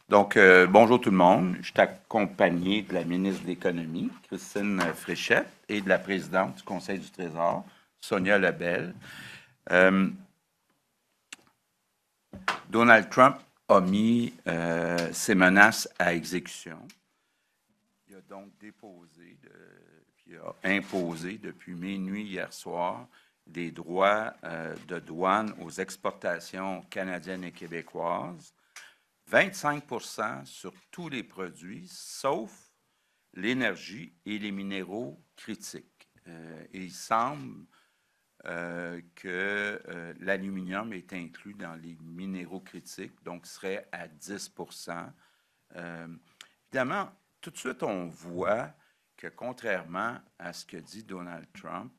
Donc, bonjour tout le monde. Je suis accompagné de la ministre de l'Économie, Christine Fréchette, et de la présidente du Conseil du Trésor, Sonia Lebel. Euh, Donald Trump a mis ses menaces à exécution. Il a donc déposé, puis a imposé depuis minuit hier soir des droits de douane aux exportations canadiennes et québécoises. 25 sur tous les produits, sauf l'énergie et les minéraux critiques. Et il semble que l'aluminium est inclus dans les minéraux critiques, donc serait à 10 Évidemment, tout de suite, on voit que contrairement à ce que dit Donald Trump,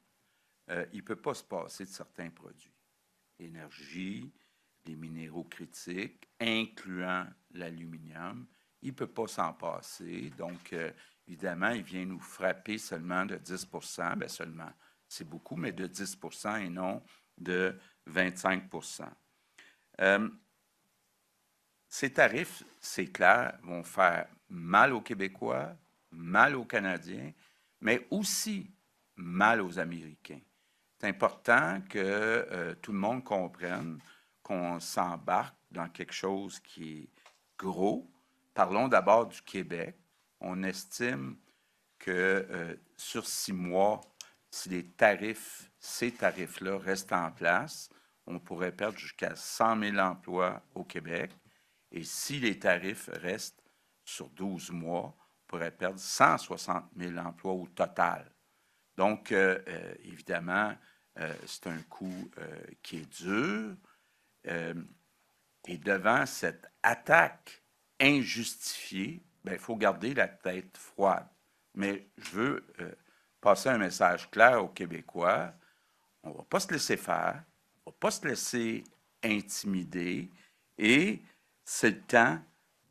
il ne peut pas se passer de certains produits. L'énergie, les minéraux critiques, incluant l'aluminium. Il ne peut pas s'en passer. Donc, évidemment, il vient nous frapper seulement de 10 bien seulement, c'est beaucoup, mais de 10 et non de 25 Ces tarifs, c'est clair, vont faire mal aux Québécois, mal aux Canadiens, mais aussi mal aux Américains. C'est important que tout le monde comprenne qu'on s'embarque dans quelque chose qui est gros. Parlons d'abord du Québec. On estime que sur 6 mois, si ces tarifs-là restent en place, on pourrait perdre jusqu'à 100 000 emplois au Québec. Et si les tarifs restent sur 12 mois, on pourrait perdre 160 000 emplois au total. Donc, évidemment, c'est un coup qui est dur. Et devant cette attaque injustifiée, il faut garder la tête froide. Mais je veux passer un message clair aux Québécois. On ne va pas se laisser faire, on ne va pas se laisser intimider et c'est le temps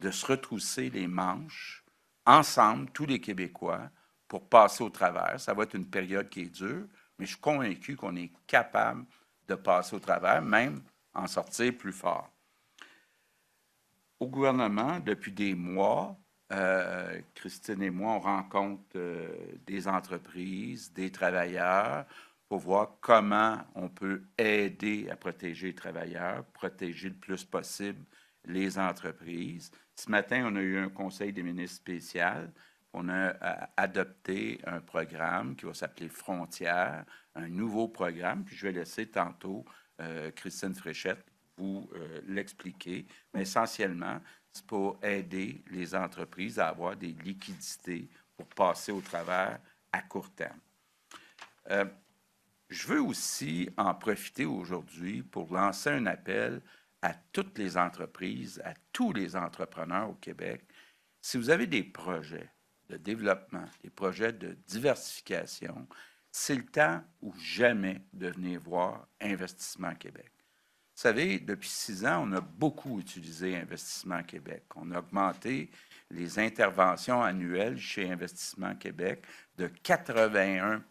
de se retrousser les manches ensemble, tous les Québécois, pour passer au travers. Ça va être une période qui est dure, mais je suis convaincu qu'on est capable de passer au travers, même en sortir plus fort. Au gouvernement, depuis des mois, Christine et moi, on rencontre des entreprises, des travailleurs, pour voir comment on peut aider à protéger les travailleurs, protéger le plus possible les entreprises. Ce matin, on a eu un conseil des ministres spécial. On a adopté un programme qui va s'appeler Frontières, un nouveau programme, puis je vais laisser tantôt Christine Fréchette vous l'expliquer. Mais essentiellement, c'est pour aider les entreprises à avoir des liquidités pour passer au travers à court terme. Je veux aussi en profiter aujourd'hui pour lancer un appel à toutes les entreprises, à tous les entrepreneurs au Québec. Si vous avez des projets de développement, des projets de diversification, c'est le temps ou jamais de venir voir Investissement Québec. Vous savez, depuis 6 ans, on a beaucoup utilisé Investissement Québec. On a augmenté les interventions annuelles chez Investissement Québec de 81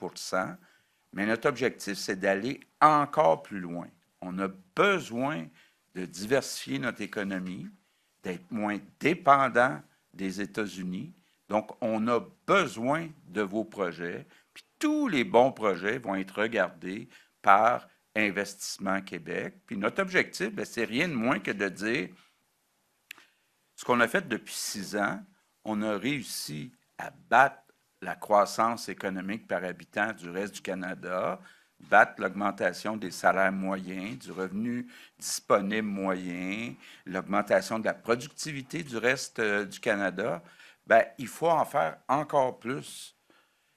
mais notre objectif, c'est d'aller encore plus loin. On a besoin de diversifier notre économie, d'être moins dépendant des États-Unis. Donc, on a besoin de vos projets. Puis tous les bons projets vont être regardés par Investissement Québec. Puis notre objectif, c'est rien de moins que de dire ce qu'on a fait depuis 6 ans, on a réussi à battre la croissance économique par habitant du reste du Canada, battre l'augmentation des salaires moyens, du revenu disponible moyen, l'augmentation de la productivité du reste du Canada. Bien, il faut en faire encore plus.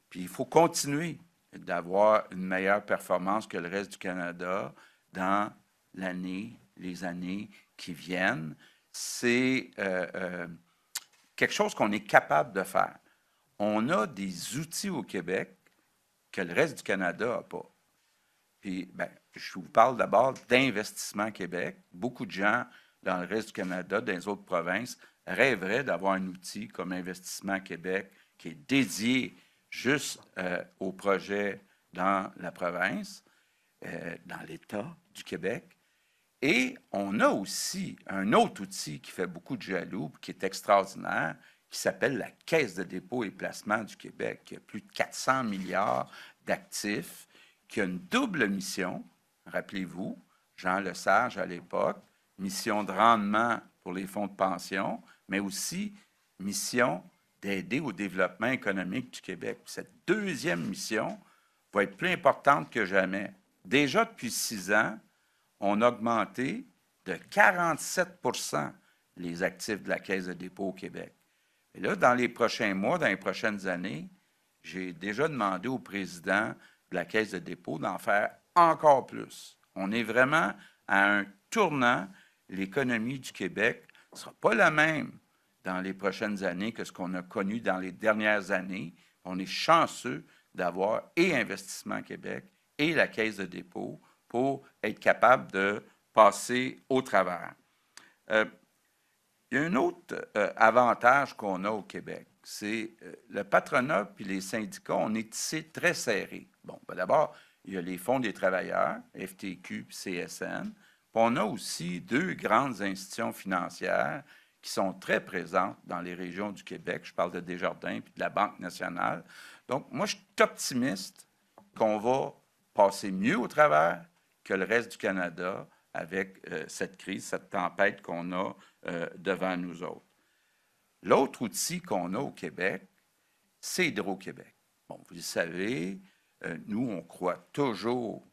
Puis il faut continuer d'avoir une meilleure performance que le reste du Canada dans les années qui viennent. C'est quelque chose qu'on est capable de faire. On a des outils au Québec que le reste du Canada n'a pas. Puis, je vous parle d'abord d'Investissement Québec. Beaucoup de gens dans le reste du Canada, dans les autres provinces, rêveraient d'avoir un outil comme Investissement Québec qui est dédié juste aux projets dans la province, dans l'État du Québec. Et on a aussi un autre outil qui fait beaucoup de jaloux, qui est extraordinaire, qui s'appelle la Caisse de dépôt et placement du Québec, qui a plus de 400 milliards d'actifs, qui a une double mission, rappelez-vous, Jean Lesage à l'époque, mission de rendement pour les fonds de pension, mais aussi mission d'aider au développement économique du Québec. Cette deuxième mission va être plus importante que jamais. Déjà depuis 6 ans, on a augmenté de 47 les actifs de la Caisse de dépôt au Québec. Et là, dans les prochains mois, dans les prochaines années, j'ai déjà demandé au président de la Caisse de dépôt d'en faire encore plus. On est vraiment à un tournant. L'économie du Québec ne sera pas la même dans les prochaines années que ce qu'on a connu dans les dernières années. On est chanceux d'avoir et Investissement Québec et la Caisse de dépôt pour être capable de passer au travers. Il y a un autre avantage qu'on a au Québec, c'est le patronat puis les syndicats, on est tissé très serré. Bon, ben d'abord, il y a les fonds des travailleurs, FTQ et CSN. Puis on a aussi deux grandes institutions financières qui sont très présentes dans les régions du Québec. Je parle de Desjardins puis de la Banque nationale. Donc, moi, je suis optimiste qu'on va passer mieux au travers que le reste du Canada avec cette crise, cette tempête qu'on a devant nous autres. L'autre outil qu'on a au Québec, c'est Hydro-Québec. Bon, vous le savez, nous, on croit toujours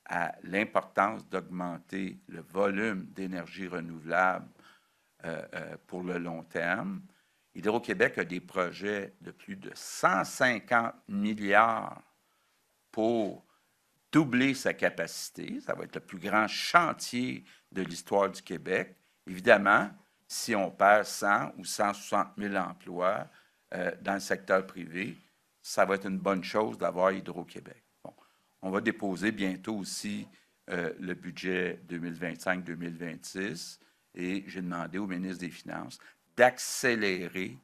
à l'importance d'augmenter le volume d'énergie renouvelable pour le long terme. Hydro-Québec a des projets de plus de 150 milliards pour doubler sa capacité. Ça va être le plus grand chantier de l'histoire du Québec. Évidemment, si on perd 100 ou 160 000 emplois dans le secteur privé, ça va être une bonne chose d'avoir Hydro-Québec. Bon. On va déposer bientôt aussi le budget 2025-2026 et j'ai demandé au ministre des Finances d'accélérer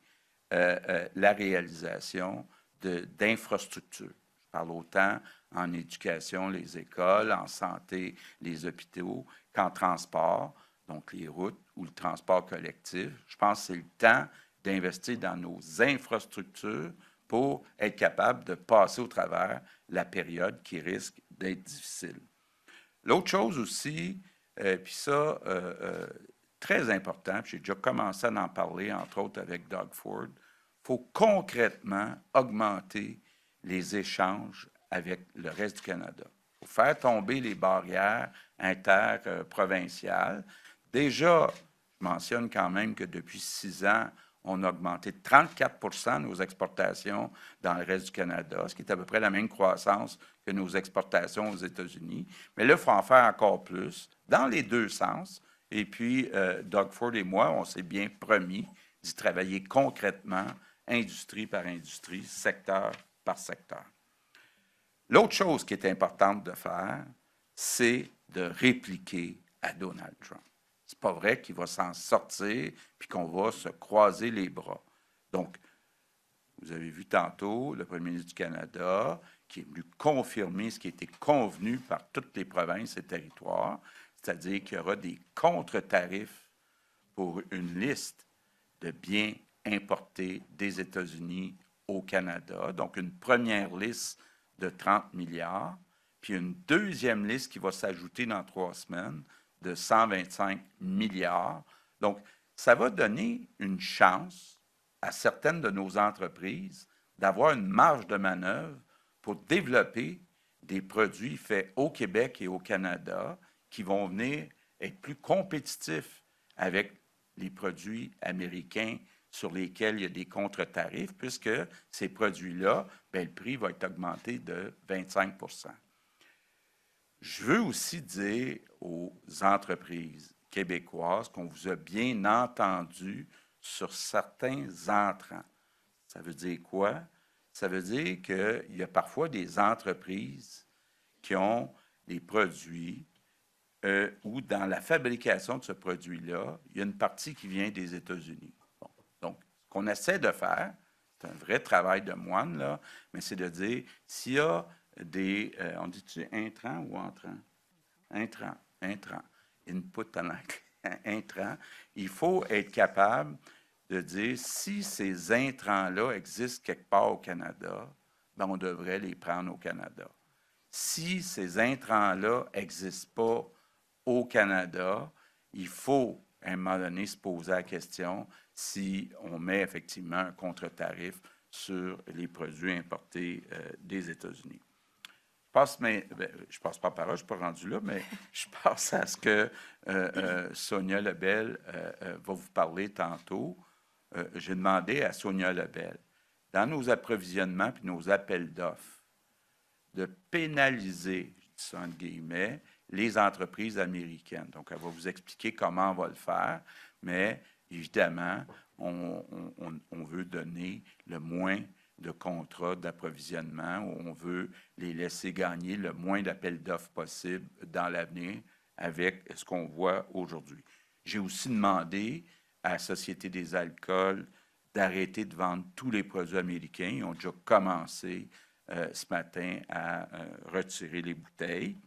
la réalisation d'infrastructures. Je parle autant en éducation, les écoles, en santé, les hôpitaux, qu'en transport, donc les routes ou le transport collectif. Je pense que c'est le temps d'investir dans nos infrastructures pour être capable de passer au travers la période qui risque d'être difficile. L'autre chose aussi, puis ça, très important, puis j'ai déjà commencé à en parler, entre autres avec Doug Ford, il faut concrètement augmenter les échanges avec le reste du Canada. Il faut faire tomber les barrières interprovinciales. Déjà, je mentionne quand même que depuis 6 ans, on a augmenté de 34 nos exportations dans le reste du Canada, ce qui est à peu près la même croissance que nos exportations aux États-Unis. Mais là, il faut en faire encore plus, dans les deux sens. Et puis, Doug Ford et moi, on s'est bien promis d'y travailler concrètement, industrie par industrie, secteur par secteur. L'autre chose qui est importante de faire, c'est de répliquer à Donald Trump. C'est pas vrai qu'il va s'en sortir puis qu'on va se croiser les bras. Donc, vous avez vu tantôt le premier ministre du Canada qui est venu confirmer ce qui a été convenu par toutes les provinces et territoires, c'est-à-dire qu'il y aura des contre-tarifs pour une liste de biens importés des États-Unis au Canada. Donc, une première liste de 30 milliards, puis une deuxième liste qui va s'ajouter dans 3 semaines de 125 milliards. Donc, ça va donner une chance à certaines de nos entreprises d'avoir une marge de manœuvre pour développer des produits faits au Québec et au Canada qui vont venir être plus compétitifs avec les produits américains sur lesquels il y a des contre-tarifs, puisque ces produits-là, bien, le prix va être augmenté de 25 %. Je veux aussi dire aux entreprises québécoises qu'on vous a bien entendu sur certains entrants. Ça veut dire quoi? Ça veut dire qu'il y a parfois des entreprises qui ont des produits où dans la fabrication de ce produit-là, il y a une partie qui vient des États-Unis. Bon. Donc, ce qu'on essaie de faire, c'est un vrai travail de moine, là, mais c'est de dire, s'il y a des, on dit-tu intrants ou entrants? Intrants. input en anglais, intrants, il faut être capable de dire si ces intrants-là existent quelque part au Canada, ben on devrait les prendre au Canada. Si ces intrants-là n'existent pas au Canada, il faut, à un moment donné, se poser la question si on met effectivement un contre-tarif sur les produits importés des États-Unis. Je passe pas par là, je ne suis pas rendu là, mais je passe à ce que Sonia Lebel va vous parler tantôt. J'ai demandé à Sonia Lebel, dans nos approvisionnements et nos appels d'offres, de pénaliser, je dis ça entre guillemets, les entreprises américaines. Donc, elle va vous expliquer comment on va le faire, mais évidemment, on veut donner le moins de contrats d'approvisionnement, où on veut les laisser gagner le moins d'appels d'offres possible dans l'avenir avec ce qu'on voit aujourd'hui. J'ai aussi demandé à la Société des alcools d'arrêter de vendre tous les produits américains. Ils ont déjà commencé ce matin à retirer les bouteilles.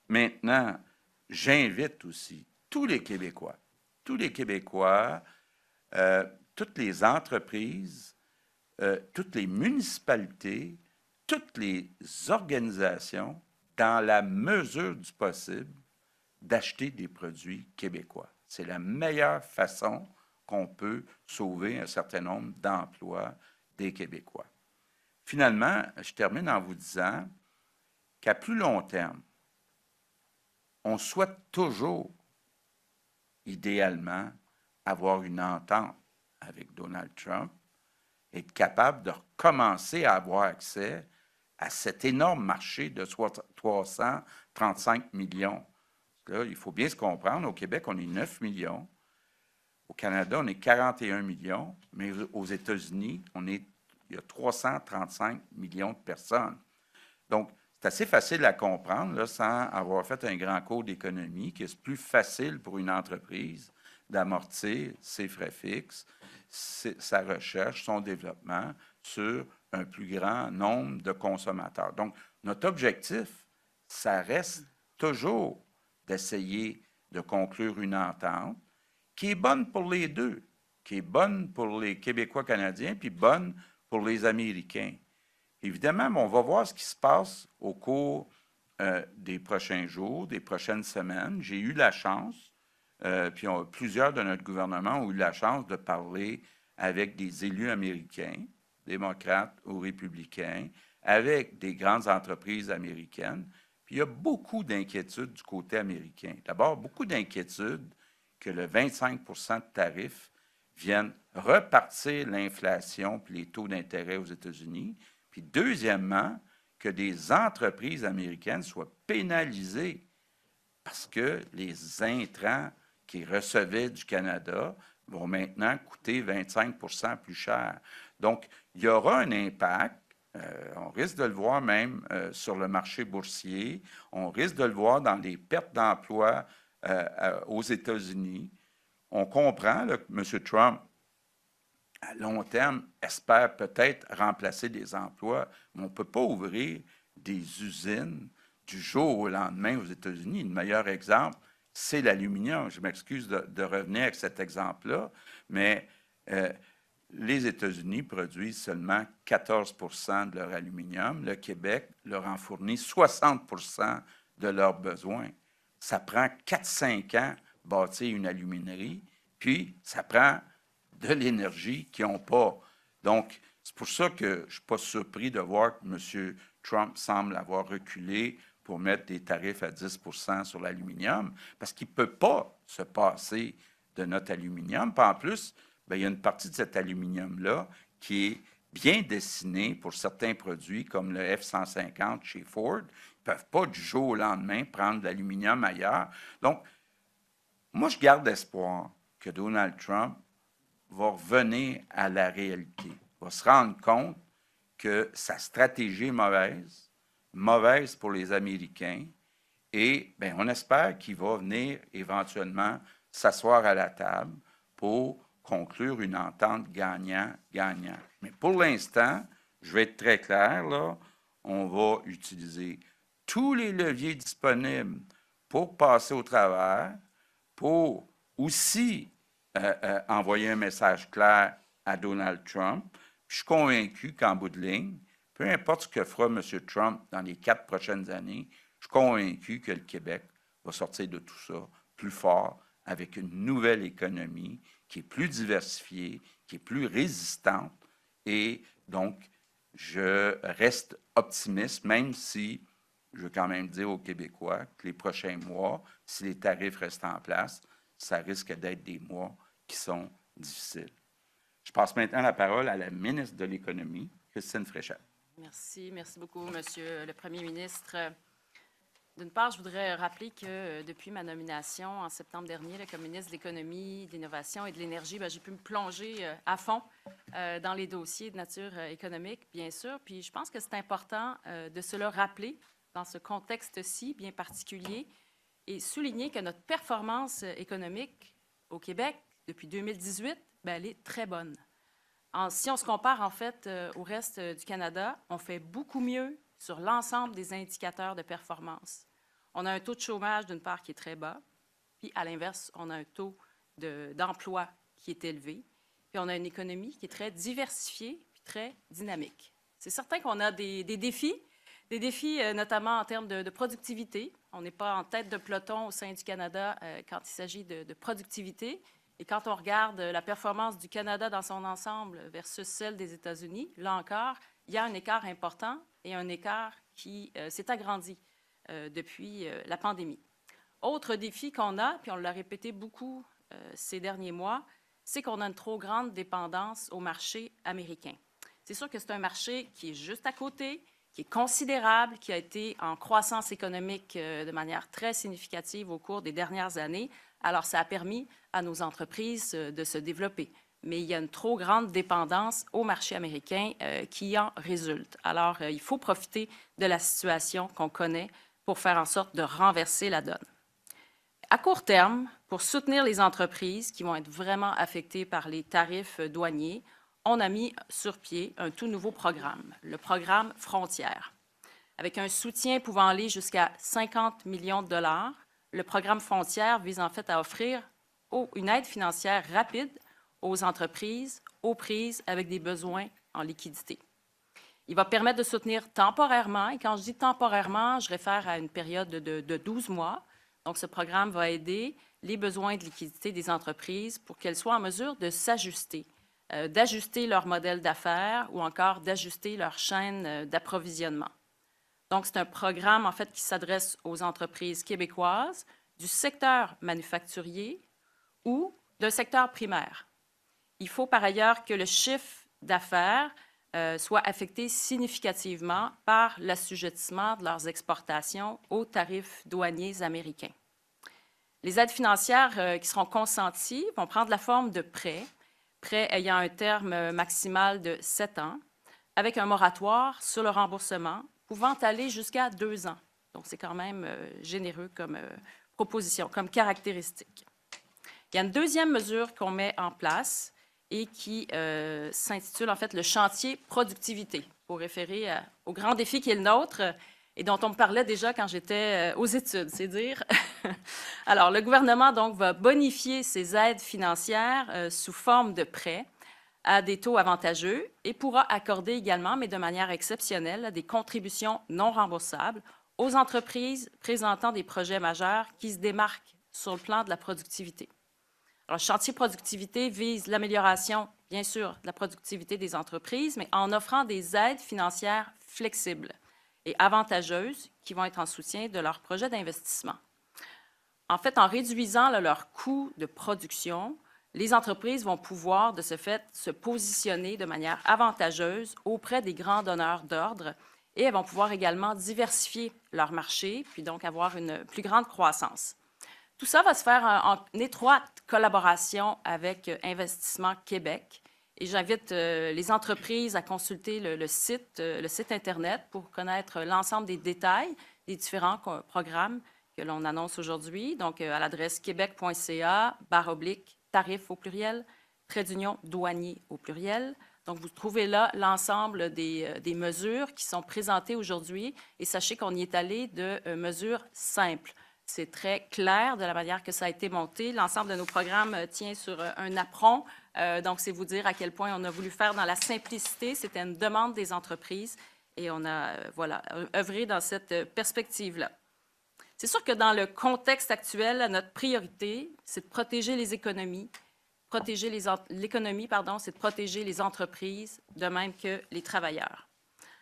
Maintenant, j'invite aussi tous les Québécois, toutes les entreprises, toutes les municipalités, toutes les organisations, dans la mesure du possible, d'acheter des produits québécois. C'est la meilleure façon qu'on peut sauver un certain nombre d'emplois des Québécois. Finalement, je termine en vous disant qu'à plus long terme, on souhaite toujours, idéalement, avoir une entente avec Donald Trump, être capable de recommencer à avoir accès à cet énorme marché de 335 millions. Là, il faut bien se comprendre, au Québec, on est 9 millions. Au Canada, on est 41 millions, mais aux États-Unis, il y a 335 millions de personnes. Donc, c'est assez facile à comprendre, là, sans avoir fait un grand cours d'économie, que c'est plus facile pour une entreprise d'amortir ses frais fixes, sa recherche, son développement sur un plus grand nombre de consommateurs. Donc, notre objectif, ça reste toujours d'essayer de conclure une entente qui est bonne pour les deux, qui est bonne pour les Québécois canadiens, puis bonne pour les Américains. Évidemment, on va voir ce qui se passe au cours des prochains jours, des prochaines semaines. J'ai eu la chance, puis plusieurs de notre gouvernement ont eu la chance de parler avec des élus américains, démocrates ou républicains, avec des grandes entreprises américaines. Puis il y a beaucoup d'inquiétudes du côté américain. D'abord, beaucoup d'inquiétudes que le 25 de tarifs viennent repartir l'inflation puis les taux d'intérêt aux États-Unis. Puis deuxièmement, que des entreprises américaines soient pénalisées parce que les intrants qu'ils recevaient du Canada vont maintenant coûter 25 plus cher. Donc, il y aura un impact. On risque de le voir même sur le marché boursier. On risque de le voir dans les pertes d'emplois aux États-Unis. On comprend là, que M. Trump, à long terme, espère peut-être remplacer des emplois, mais on ne peut pas ouvrir des usines du jour au lendemain aux États-Unis. Le meilleur exemple, c'est l'aluminium. Je m'excuse de revenir avec cet exemple-là, mais les États-Unis produisent seulement 14 de leur aluminium. Le Québec leur en fournit 60 de leurs besoins. Ça prend 4-5 ans bâtir une aluminerie, puis ça prend de l'énergie qu'ils n'ont pas. Donc, c'est pour ça que je ne suis pas surpris de voir que M. Trump semble avoir reculé pour mettre des tarifs à 10 sur l'aluminium, parce qu'il ne peut pas se passer de notre aluminium. Puis en plus, bien, il y a une partie de cet aluminium-là qui est bien destiné pour certains produits, comme le F-150 chez Ford. Ils ne peuvent pas du jour au lendemain prendre de l'aluminium ailleurs. Donc, moi, je garde espoir que Donald Trump va revenir à la réalité, va se rendre compte que sa stratégie est mauvaise pour les Américains, et bien, on espère qu'il va venir éventuellement s'asseoir à la table pour conclure une entente gagnant-gagnant. Mais pour l'instant, je vais être très clair, là, on va utiliser tous les leviers disponibles pour passer au travers, pour aussi envoyer un message clair à Donald Trump. Puis je suis convaincu qu'en bout de ligne, peu importe ce que fera M. Trump dans les 4 prochaines années, je suis convaincu que le Québec va sortir de tout ça plus fort, avec une nouvelle économie qui est plus diversifiée, qui est plus résistante. Et donc, je reste optimiste, même si je veux quand même dire aux Québécois que les prochains mois, si les tarifs restent en place, ça risque d'être des mois qui sont difficiles. Je passe maintenant la parole à la ministre de l'Économie, Christine Fréchette. Merci. Merci beaucoup, Monsieur le Premier ministre. D'une part, je voudrais rappeler que depuis ma nomination en septembre dernier comme ministre de l'Économie, de l'Innovation et de l'Énergie, j'ai pu me plonger à fond dans les dossiers de nature économique, bien sûr. Puis je pense que c'est important de se le rappeler dans ce contexte-ci bien particulier et souligner que notre performance économique au Québec depuis 2018, elle est très bonne. Si on se compare en fait au reste du Canada, on fait beaucoup mieux sur l'ensemble des indicateurs de performance. On a un taux de chômage d'une part qui est très bas, puis à l'inverse, on a un taux d'emploi qui est élevé, puis on a une économie qui est très diversifiée puis très dynamique. C'est certain qu'on a des défis notamment en termes de productivité. On n'est pas en tête de peloton au sein du Canada quand il s'agit de productivité. Et quand on regarde la performance du Canada dans son ensemble versus celle des États-Unis, là encore, il y a un écart important et un écart qui s'est agrandi depuis la pandémie. Autre défi qu'on a, puis on l'a répété beaucoup ces derniers mois, c'est qu'on a une trop grande dépendance au marché américain. C'est sûr que c'est un marché qui est juste à côté, qui est considérable, qui a été en croissance économique de manière très significative au cours des dernières années. Alors, ça a permis à nos entreprises de se développer. Mais il y a une trop grande dépendance au marché américain qui en résulte. Alors, il faut profiter de la situation qu'on connaît pour faire en sorte de renverser la donne. À court terme, pour soutenir les entreprises qui vont être vraiment affectées par les tarifs douaniers, on a mis sur pied un tout nouveau programme, le programme Frontières. Avec un soutien pouvant aller jusqu'à 50 millions de dollars, le programme Frontières vise en fait à offrir une aide financière rapide aux entreprises, aux prises avec des besoins en liquidité. Il va permettre de soutenir temporairement, et quand je dis temporairement, je réfère à une période de 12 mois. Donc, ce programme va aider les besoins de liquidité des entreprises pour qu'elles soient en mesure de s'ajuster, d'ajuster leur modèle d'affaires ou encore d'ajuster leur chaîne d'approvisionnement. Donc, c'est un programme, en fait, qui s'adresse aux entreprises québécoises du secteur manufacturier ou d'un secteur primaire. Il faut par ailleurs que le chiffre d'affaires soit affecté significativement par l'assujettissement de leurs exportations aux tarifs douaniers américains. Les aides financières qui seront consenties vont prendre la forme de prêts ayant un terme maximal de 7 ans, avec un moratoire sur le remboursement pouvant aller jusqu'à 2 ans. Donc, c'est quand même généreux comme proposition, comme caractéristique. Il y a une deuxième mesure qu'on met en place et qui s'intitule en fait le chantier productivité, pour référer au grand défi qui est le nôtre et dont on me parlait déjà quand j'étais aux études, c'est dire. Alors, le gouvernement donc va bonifier ces aides financières sous forme de prêts à des taux avantageux et pourra accorder également, mais de manière exceptionnelle, des contributions non remboursables aux entreprises présentant des projets majeurs qui se démarquent sur le plan de la productivité. Alors, le chantier productivité vise l'amélioration, bien sûr, de la productivité des entreprises, mais en offrant des aides financières flexibles et avantageuses qui vont être en soutien de leurs projets d'investissement. En fait, en réduisant leur coût de production, les entreprises vont pouvoir, de ce fait, se positionner de manière avantageuse auprès des grands donneurs d'ordre et elles vont pouvoir également diversifier leur marché, puis donc avoir une plus grande croissance. Tout ça va se faire en étroite collaboration avec Investissement Québec. Et j'invite les entreprises à consulter le site Internet pour connaître l'ensemble des détails des différents programmes que l'on annonce aujourd'hui. Donc, à l'adresse québec.ca/tarif au pluriel, trait d'union douanier au pluriel. Donc, vous trouvez là l'ensemble des mesures qui sont présentées aujourd'hui. Et sachez qu'on y est allé de mesures simples. C'est très clair de la manière que ça a été monté. L'ensemble de nos programmes tient sur un apron. Donc, c'est vous dire à quel point on a voulu faire dans la simplicité. C'était une demande des entreprises et on a voilà, œuvré dans cette perspective-là. C'est sûr que dans le contexte actuel, notre priorité, c'est de protéger les économies. L'économie, c'est de protéger les entreprises, de même que les travailleurs.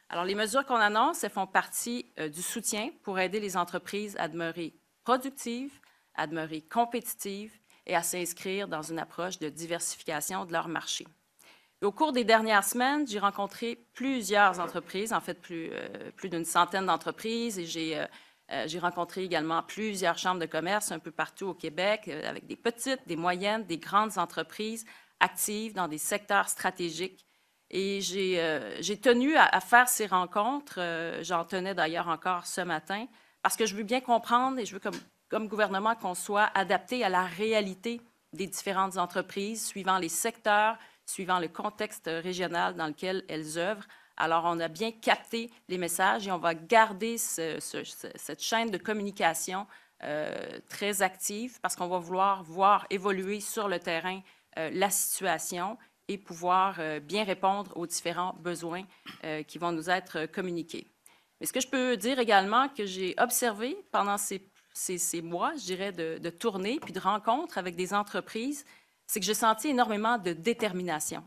Alors, les mesures qu'on annonce, elles font partie du soutien pour aider les entreprises à demeurer productives, à demeurer compétitives et à s'inscrire dans une approche de diversification de leur marché. Et au cours des dernières semaines, j'ai rencontré plusieurs entreprises, en fait plus d'une centaine d'entreprises, et j'ai rencontré également plusieurs chambres de commerce un peu partout au Québec, avec des petites, des moyennes, des grandes entreprises actives dans des secteurs stratégiques. Et j'ai tenu à faire ces rencontres. J'en tenais d'ailleurs encore ce matin, parce que je veux bien comprendre et je veux, comme gouvernement, qu'on soit adapté à la réalité des différentes entreprises, suivant les secteurs, suivant le contexte régional dans lequel elles œuvrent. Alors, on a bien capté les messages et on va garder cette chaîne de communication très active parce qu'on va vouloir voir évoluer sur le terrain la situation et pouvoir bien répondre aux différents besoins qui vont nous être communiqués. Mais ce que je peux dire également que j'ai observé pendant ces mois, je dirais, de tournées puis de rencontres avec des entreprises, c'est que j'ai senti énormément de détermination,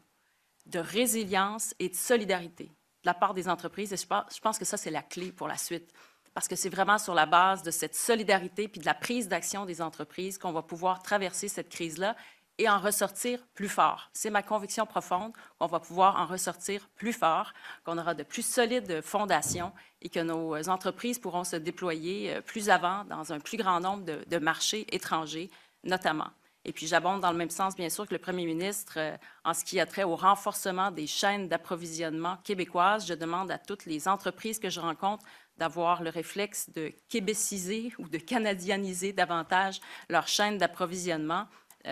de résilience et de solidarité de la part des entreprises. Et je pense que ça, c'est la clé pour la suite. Parce que c'est vraiment sur la base de cette solidarité puis de la prise d'action des entreprises qu'on va pouvoir traverser cette crise-là et en ressortir plus fort. C'est ma conviction profonde qu'on va pouvoir en ressortir plus fort, qu'on aura de plus solides fondations et que nos entreprises pourront se déployer plus avant dans un plus grand nombre de marchés étrangers, notamment. Et puis, j'abonde dans le même sens, bien sûr, que le premier ministre en ce qui a trait au renforcement des chaînes d'approvisionnement québécoises. Je demande à toutes les entreprises que je rencontre d'avoir le réflexe de québéciser ou de canadianiser davantage leur chaîne d'approvisionnement,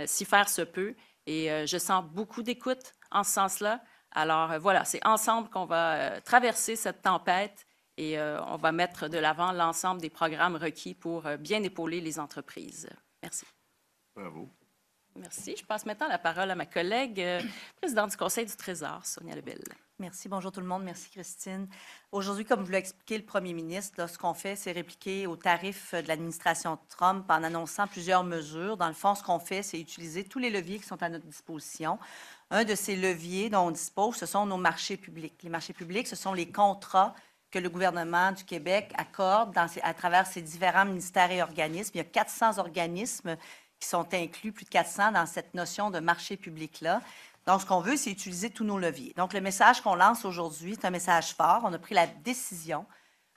si faire se peut. Et je sens beaucoup d'écoute en ce sens-là. Alors, voilà, c'est ensemble qu'on va traverser cette tempête et on va mettre de l'avant l'ensemble des programmes requis pour bien épauler les entreprises. Merci. Bravo. Merci. Je passe maintenant la parole à ma collègue, présidente du Conseil du Trésor, Sonia Lebel. Merci. Bonjour tout le monde. Merci, Christine. Aujourd'hui, comme vous l'a expliqué le premier ministre, là, ce qu'on fait, c'est répliquer aux tarifs de l'administration Trump en annonçant plusieurs mesures. Dans le fond, ce qu'on fait, c'est utiliser tous les leviers qui sont à notre disposition. Un de ces leviers dont on dispose, ce sont nos marchés publics. Les marchés publics, ce sont les contrats que le gouvernement du Québec accorde à travers ses différents ministères et organismes. Il y a 400 organismes qui sont inclus, plus de 400, dans cette notion de marché public-là. Donc, ce qu'on veut, c'est utiliser tous nos leviers. Donc, le message qu'on lance aujourd'hui, c'est un message fort. On a pris la décision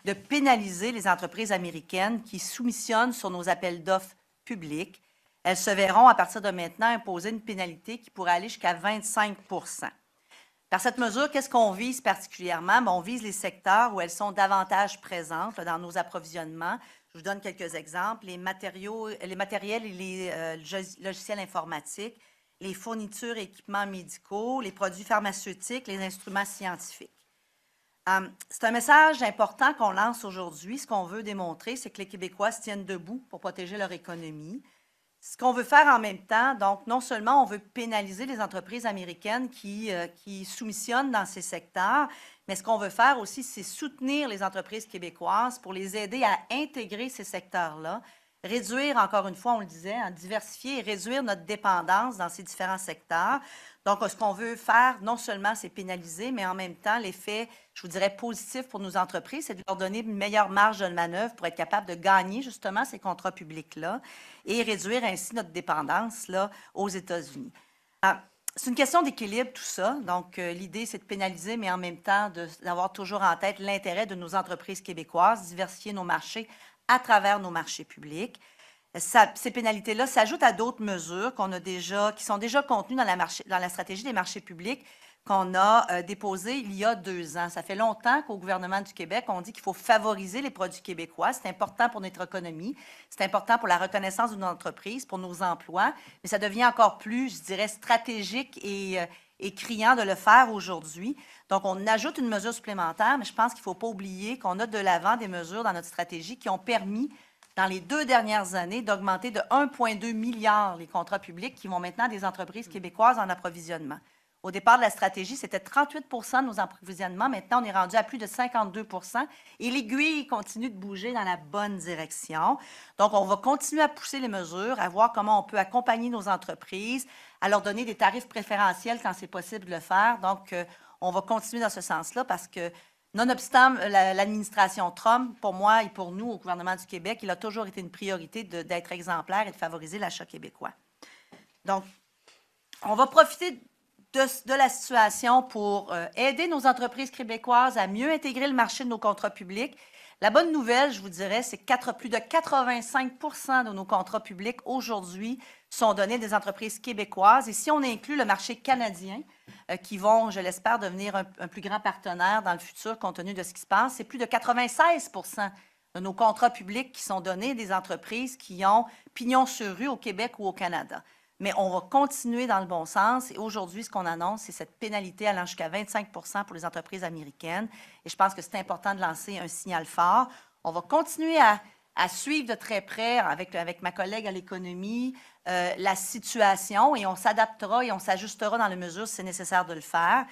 de pénaliser les entreprises américaines qui soumissionnent sur nos appels d'offres publics. Elles se verront, à partir de maintenant, imposer une pénalité qui pourrait aller jusqu'à 25 %. Par cette mesure, qu'est-ce qu'on vise particulièrement? Bien, on vise les secteurs où elles sont davantage présentes dans nos approvisionnements. Je vous donne quelques exemples. Les matériels et les logiciels informatiques, les fournitures et équipements médicaux, les produits pharmaceutiques, les instruments scientifiques. C'est un message important qu'on lance aujourd'hui. Ce qu'on veut démontrer, c'est que les Québécois se tiennent debout pour protéger leur économie. Ce qu'on veut faire en même temps, donc non seulement on veut pénaliser les entreprises américaines qui soumissionnent dans ces secteurs, mais ce qu'on veut faire aussi, c'est soutenir les entreprises québécoises pour les aider à intégrer ces secteurs-là, réduire, encore une fois, on le disait, diversifier et réduire notre dépendance dans ces différents secteurs. Donc, ce qu'on veut faire, non seulement c'est pénaliser, mais en même temps, l'effet, je vous dirais, positif pour nos entreprises, c'est de leur donner une meilleure marge de manœuvre pour être capable de gagner justement ces contrats publics-là et réduire ainsi notre dépendance là, aux États-Unis. C'est une question d'équilibre, tout ça. Donc, l'idée, c'est de pénaliser, mais en même temps, d'avoir toujours en tête l'intérêt de nos entreprises québécoises, diversifier nos marchés à travers nos marchés publics. Ces pénalités-là s'ajoutent à d'autres mesures qui sont déjà contenues dans la stratégie des marchés publics qu'on a déposée il y a 2 ans. Ça fait longtemps qu'au gouvernement du Québec, on dit qu'il faut favoriser les produits québécois. C'est important pour notre économie, c'est important pour la reconnaissance de nos entreprises, pour nos emplois, mais ça devient encore plus, je dirais, stratégique et criant de le faire aujourd'hui. Donc, on ajoute une mesure supplémentaire, mais je pense qu'il ne faut pas oublier qu'on a de l'avant des mesures dans notre stratégie qui ont permis dans les 2 dernières années, d'augmenter de 1,2 milliard les contrats publics qui vont maintenant à des entreprises québécoises en approvisionnement. Au départ de la stratégie, c'était 38 de nos approvisionnements. Maintenant, on est rendu à plus de 52 et l'aiguille continue de bouger dans la bonne direction. Donc, on va continuer à pousser les mesures, à voir comment on peut accompagner nos entreprises, à leur donner des tarifs préférentiels quand c'est possible de le faire. Donc, on va continuer dans ce sens-là parce que, nonobstant l'administration Trump, pour moi et pour nous, au gouvernement du Québec, il a toujours été une priorité d'être exemplaire et de favoriser l'achat québécois. Donc, on va profiter de la situation pour aider nos entreprises québécoises à mieux intégrer le marché de nos contrats publics. La bonne nouvelle, je vous dirais, c'est que plus de 85 de nos contrats publics aujourd'hui sont donnés à des entreprises québécoises. Et si on inclut le marché canadien, qui vont, je l'espère, devenir un plus grand partenaire dans le futur compte tenu de ce qui se passe, c'est plus de 96 de nos contrats publics qui sont donnés à des entreprises qui ont pignon sur rue au Québec ou au Canada. Mais on va continuer dans le bon sens. Et aujourd'hui, ce qu'on annonce, c'est cette pénalité allant jusqu'à 25 pour les entreprises américaines. Et je pense que c'est important de lancer un signal fort. On va continuer à suivre de très près, avec ma collègue à l'économie, la situation. Et on s'adaptera et on s'ajustera dans les mesures si c'est nécessaire de le faire.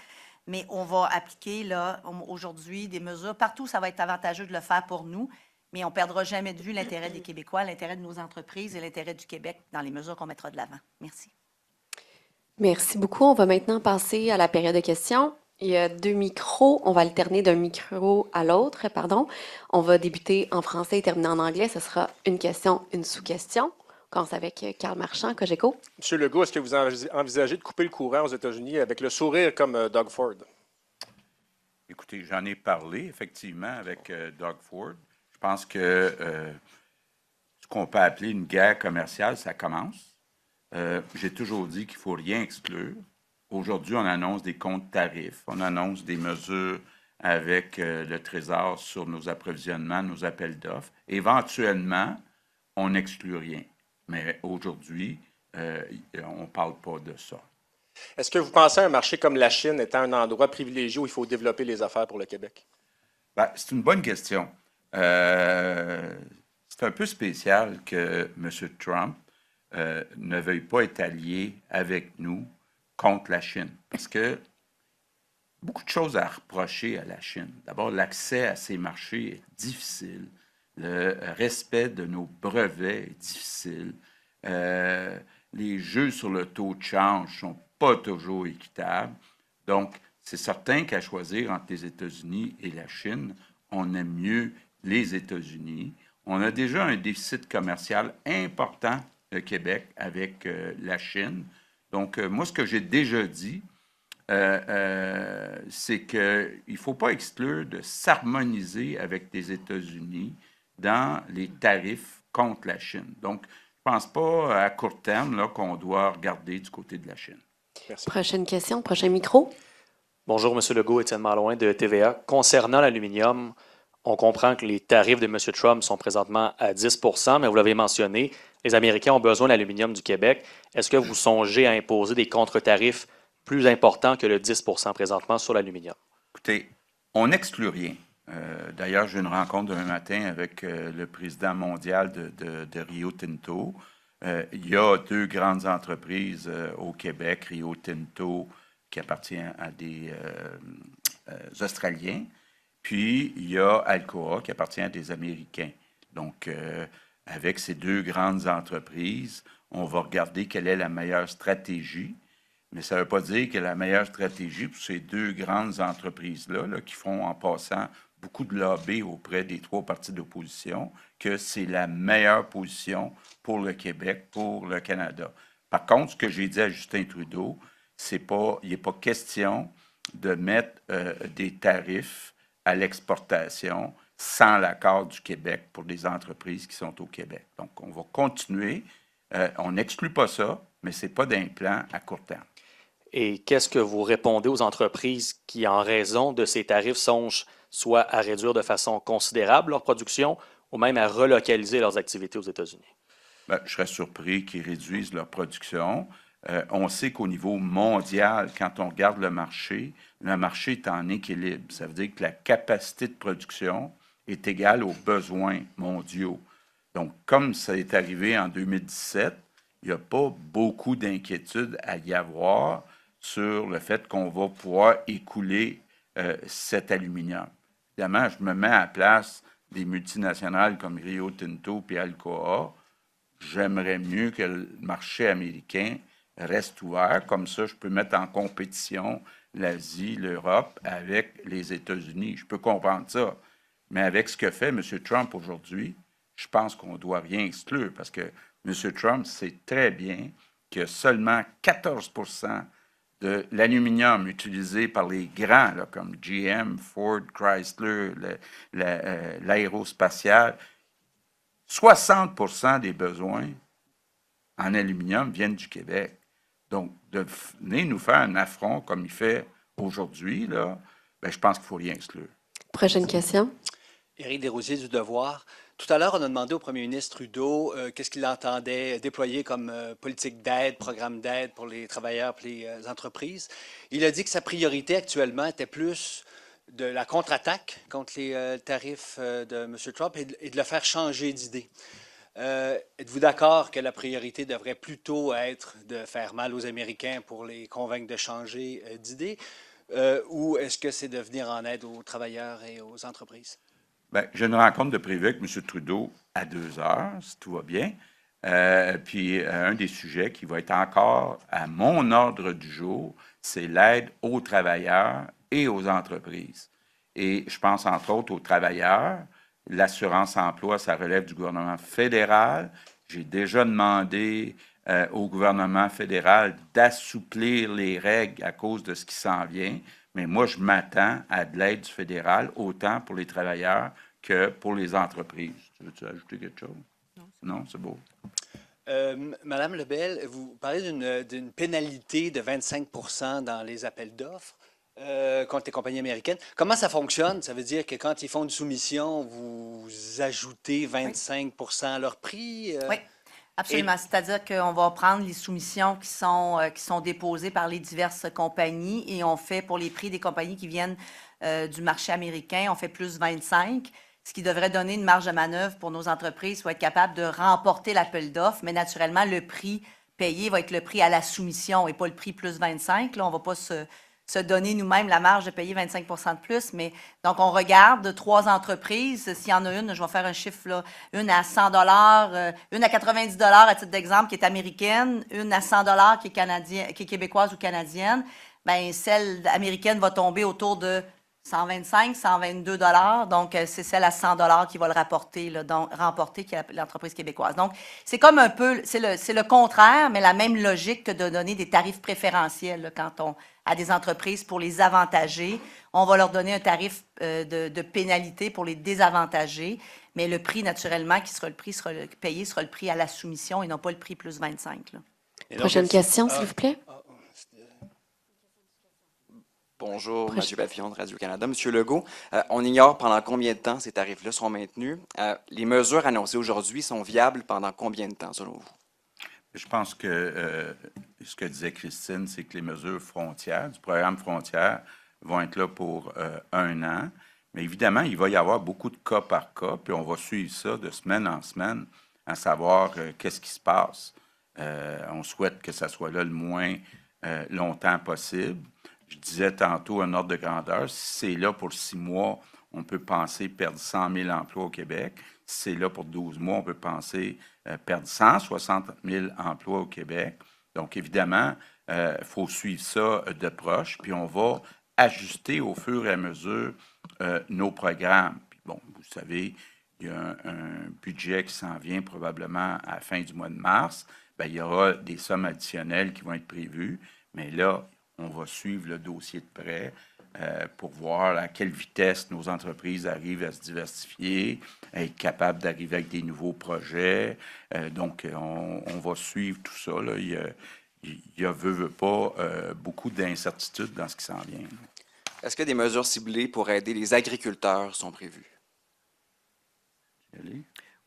Mais on va appliquer là aujourd'hui des mesures. Partout, ça va être avantageux de le faire pour nous. Mais on ne perdra jamais de vue l'intérêt des Québécois, l'intérêt de nos entreprises et l'intérêt du Québec dans les mesures qu'on mettra de l'avant. Merci. Merci beaucoup. On va maintenant passer à la période de questions. Il y a 2 micros. On va alterner d'un micro à l'autre, pardon. On va débuter en français et terminer en anglais. Ce sera une question, une sous-question. On commence avec Carl Marchand, Cogeco. Monsieur Legault, est-ce que vous envisagez de couper le courant aux États-Unis avec le sourire comme Doug Ford? Écoutez, j'en ai parlé effectivement avec Doug Ford. Je pense que ce qu'on peut appeler une guerre commerciale, ça commence. J'ai toujours dit qu'il ne faut rien exclure. Aujourd'hui, on annonce des comptes tarifs, on annonce des mesures avec le Trésor sur nos approvisionnements, nos appels d'offres. Éventuellement, on n'exclut rien. Mais aujourd'hui, on ne parle pas de ça. Est-ce que vous pensez à un marché comme la Chine étant un endroit privilégié où il faut développer les affaires pour le Québec? Bien, c'est une bonne question. C'est un peu spécial que M. Trump ne veuille pas être allié avec nous contre la Chine. Parce que beaucoup de choses à reprocher à la Chine. D'abord, l'accès à ces marchés est difficile. Le respect de nos brevets est difficile. Les jeux sur le taux de change ne sont pas toujours équitables. Donc, c'est certain qu'à choisir entre les États-Unis et la Chine, on aime mieux les États-Unis. On a déjà un déficit commercial important, le Québec, avec la Chine. Donc, moi, ce que j'ai déjà dit, c'est qu'il ne faut pas exclure de s'harmoniser avec les États-Unis dans les tarifs contre la Chine. Donc, je ne pense pas à court terme là, qu'on doit regarder du côté de la Chine. Merci. Prochaine question, prochain micro. Bonjour, M. Legault, Étienne Malouin de TVA. Concernant l'aluminium, on comprend que les tarifs de M. Trump sont présentement à 10 %, mais vous l'avez mentionné, les Américains ont besoin de l'aluminium du Québec. Est-ce que vous songez à imposer des contre-tarifs plus importants que le 10 % présentement sur l'aluminium? Écoutez, on n'exclut rien. D'ailleurs, j'ai une rencontre demain matin avec le président mondial de Rio Tinto. Il y a 2 grandes entreprises au Québec, Rio Tinto, qui appartient à des Australiens, puis il y a Alcoa, qui appartient à des Américains. Donc, avec ces 2 grandes entreprises, on va regarder quelle est la meilleure stratégie. Mais ça ne veut pas dire que la meilleure stratégie pour ces 2 grandes entreprises-là, là, qui font en passant beaucoup de lobby auprès des 3 partis d'opposition, que c'est la meilleure position pour le Québec, pour le Canada. Par contre, ce que j'ai dit à Justin Trudeau, il n'est pas question de mettre des tarifs à l'exportation sans l'accord du Québec pour les entreprises qui sont au Québec. Donc, on va continuer. On n'exclut pas ça, mais ce n'est pas d'un plan à court terme. Et qu'est-ce que vous répondez aux entreprises qui, en raison de ces tarifs, songent soit à réduire de façon considérable leur production ou même à relocaliser leurs activités aux États-Unis? Bien, je serais surpris qu'ils réduisent leur production. On sait qu'au niveau mondial, quand on regarde le marché est en équilibre. Ça veut dire que la capacité de production est égale aux besoins mondiaux. Donc, comme ça est arrivé en 2017, il n'y a pas beaucoup d'inquiétude à y avoir sur le fait qu'on va pouvoir écouler cet aluminium. Évidemment, je me mets à la place des multinationales comme Rio Tinto et Alcoa. J'aimerais mieux que le marché américain reste ouvert. Comme ça, je peux mettre en compétition l'Asie, l'Europe avec les États-Unis. Je peux comprendre ça. Mais avec ce que fait M. Trump aujourd'hui, je pense qu'on ne doit rien exclure parce que M. Trump sait très bien que seulement 14 de l'aluminium utilisé par les grands, là, comme GM, Ford, Chrysler, l'aérospatial, 60 des besoins en aluminium viennent du Québec. Donc, de venir nous faire un affront comme il fait aujourd'hui, là, ben, je pense qu'il ne faut rien exclure. Prochaine question. Éric Desrosiers du Devoir. Tout à l'heure, on a demandé au premier ministre Trudeau qu'est-ce qu'il entendait déployer comme politique d'aide, programme d'aide pour les travailleurs et les entreprises. Il a dit que sa priorité actuellement était plus de la contre-attaque contre les tarifs de M. Trump et de le faire changer d'idée. Êtes-vous d'accord que la priorité devrait plutôt être de faire mal aux Américains pour les convaincre de changer d'idée ou est-ce que c'est de venir en aide aux travailleurs et aux entreprises? Bien, j'ai une rencontre de prévu avec M. Trudeau à 2 heures, si tout va bien. Puis, un des sujets qui va être encore à mon ordre du jour, c'est l'aide aux travailleurs et aux entreprises. Et je pense entre autres aux travailleurs. L'assurance-emploi, ça relève du gouvernement fédéral. J'ai déjà demandé au gouvernement fédéral d'assouplir les règles à cause de ce qui s'en vient. Mais moi, je m'attends à de l'aide du fédéral, autant pour les travailleurs que pour les entreprises. Tu veux-tu ajouter quelque chose? Non, c'est beau. Madame Lebel, vous parlez d'une pénalité de 25 dans les appels d'offres contre les compagnies américaines. Comment ça fonctionne? Ça veut dire que quand ils font une soumission, vous ajoutez 25 à leur prix? Oui. Absolument. C'est-à-dire qu'on va prendre les soumissions qui sont déposées par les diverses compagnies et on fait pour les prix des compagnies qui viennent du marché américain, on fait plus 25, ce qui devrait donner une marge de manœuvre pour nos entreprises pour être capables de remporter l'appel d'offres. Mais naturellement, le prix payé va être le prix à la soumission et pas le prix plus 25. Là, on ne va pas se donner nous-mêmes la marge de payer 25 de plus. Mais donc, on regarde 3 entreprises. S'il y en a une, je vais faire un chiffre, là, une à 100 une à 90 à titre d'exemple, qui est américaine, une à 100 qui est canadienne, qui est québécoise ou canadienne. Bien, celle américaine va tomber autour de 125, 122 $. Donc, c'est celle à 100 $ qui va le rapporter, là, donc, remporter, qui est l'entreprise québécoise. Donc, c'est comme un peu, c'est le contraire, mais la même logique que de donner des tarifs préférentiels là, quand on à des entreprises pour les avantager. On va leur donner un tarif de pénalité pour les désavantager, mais le prix, naturellement, qui sera le prix payé sera le prix à la soumission et non pas le prix plus 25. Là. Prochaine question, s'il vous plaît. Bonjour, M. Bafillon de Radio-Canada. M. Legault, on ignore pendant combien de temps ces tarifs-là seront maintenus. Les mesures annoncées aujourd'hui sont viables pendant combien de temps, selon vous? Je pense que ce que disait Christine, c'est que les mesures frontières, du programme frontière, vont être là pour 1 an. Mais évidemment, il va y avoir beaucoup de cas par cas, puis on va suivre ça de semaine en semaine, à savoir qu'est-ce qui se passe. On souhaite que ça soit là le moins longtemps possible. Je disais tantôt un ordre de grandeur, si c'est là pour 6 mois, on peut penser perdre 100 000 emplois au Québec. Si c'est là pour 12 mois, on peut penser perdre 160 000 emplois au Québec. Donc, évidemment, il faut suivre ça de proche, puis on va ajuster au fur et à mesure nos programmes. Puis bon, vous savez, il y a un budget qui s'en vient probablement à la fin du mois de mars. Bien, il y aura des sommes additionnelles qui vont être prévues, mais là, on va suivre le dossier de près pour voir à quelle vitesse nos entreprises arrivent à se diversifier, à être capables d'arriver avec des nouveaux projets. Donc, on va suivre tout ça. Là. Il y a, veut pas, beaucoup d'incertitudes dans ce qui s'en vient. Est-ce que des mesures ciblées pour aider les agriculteurs sont prévues?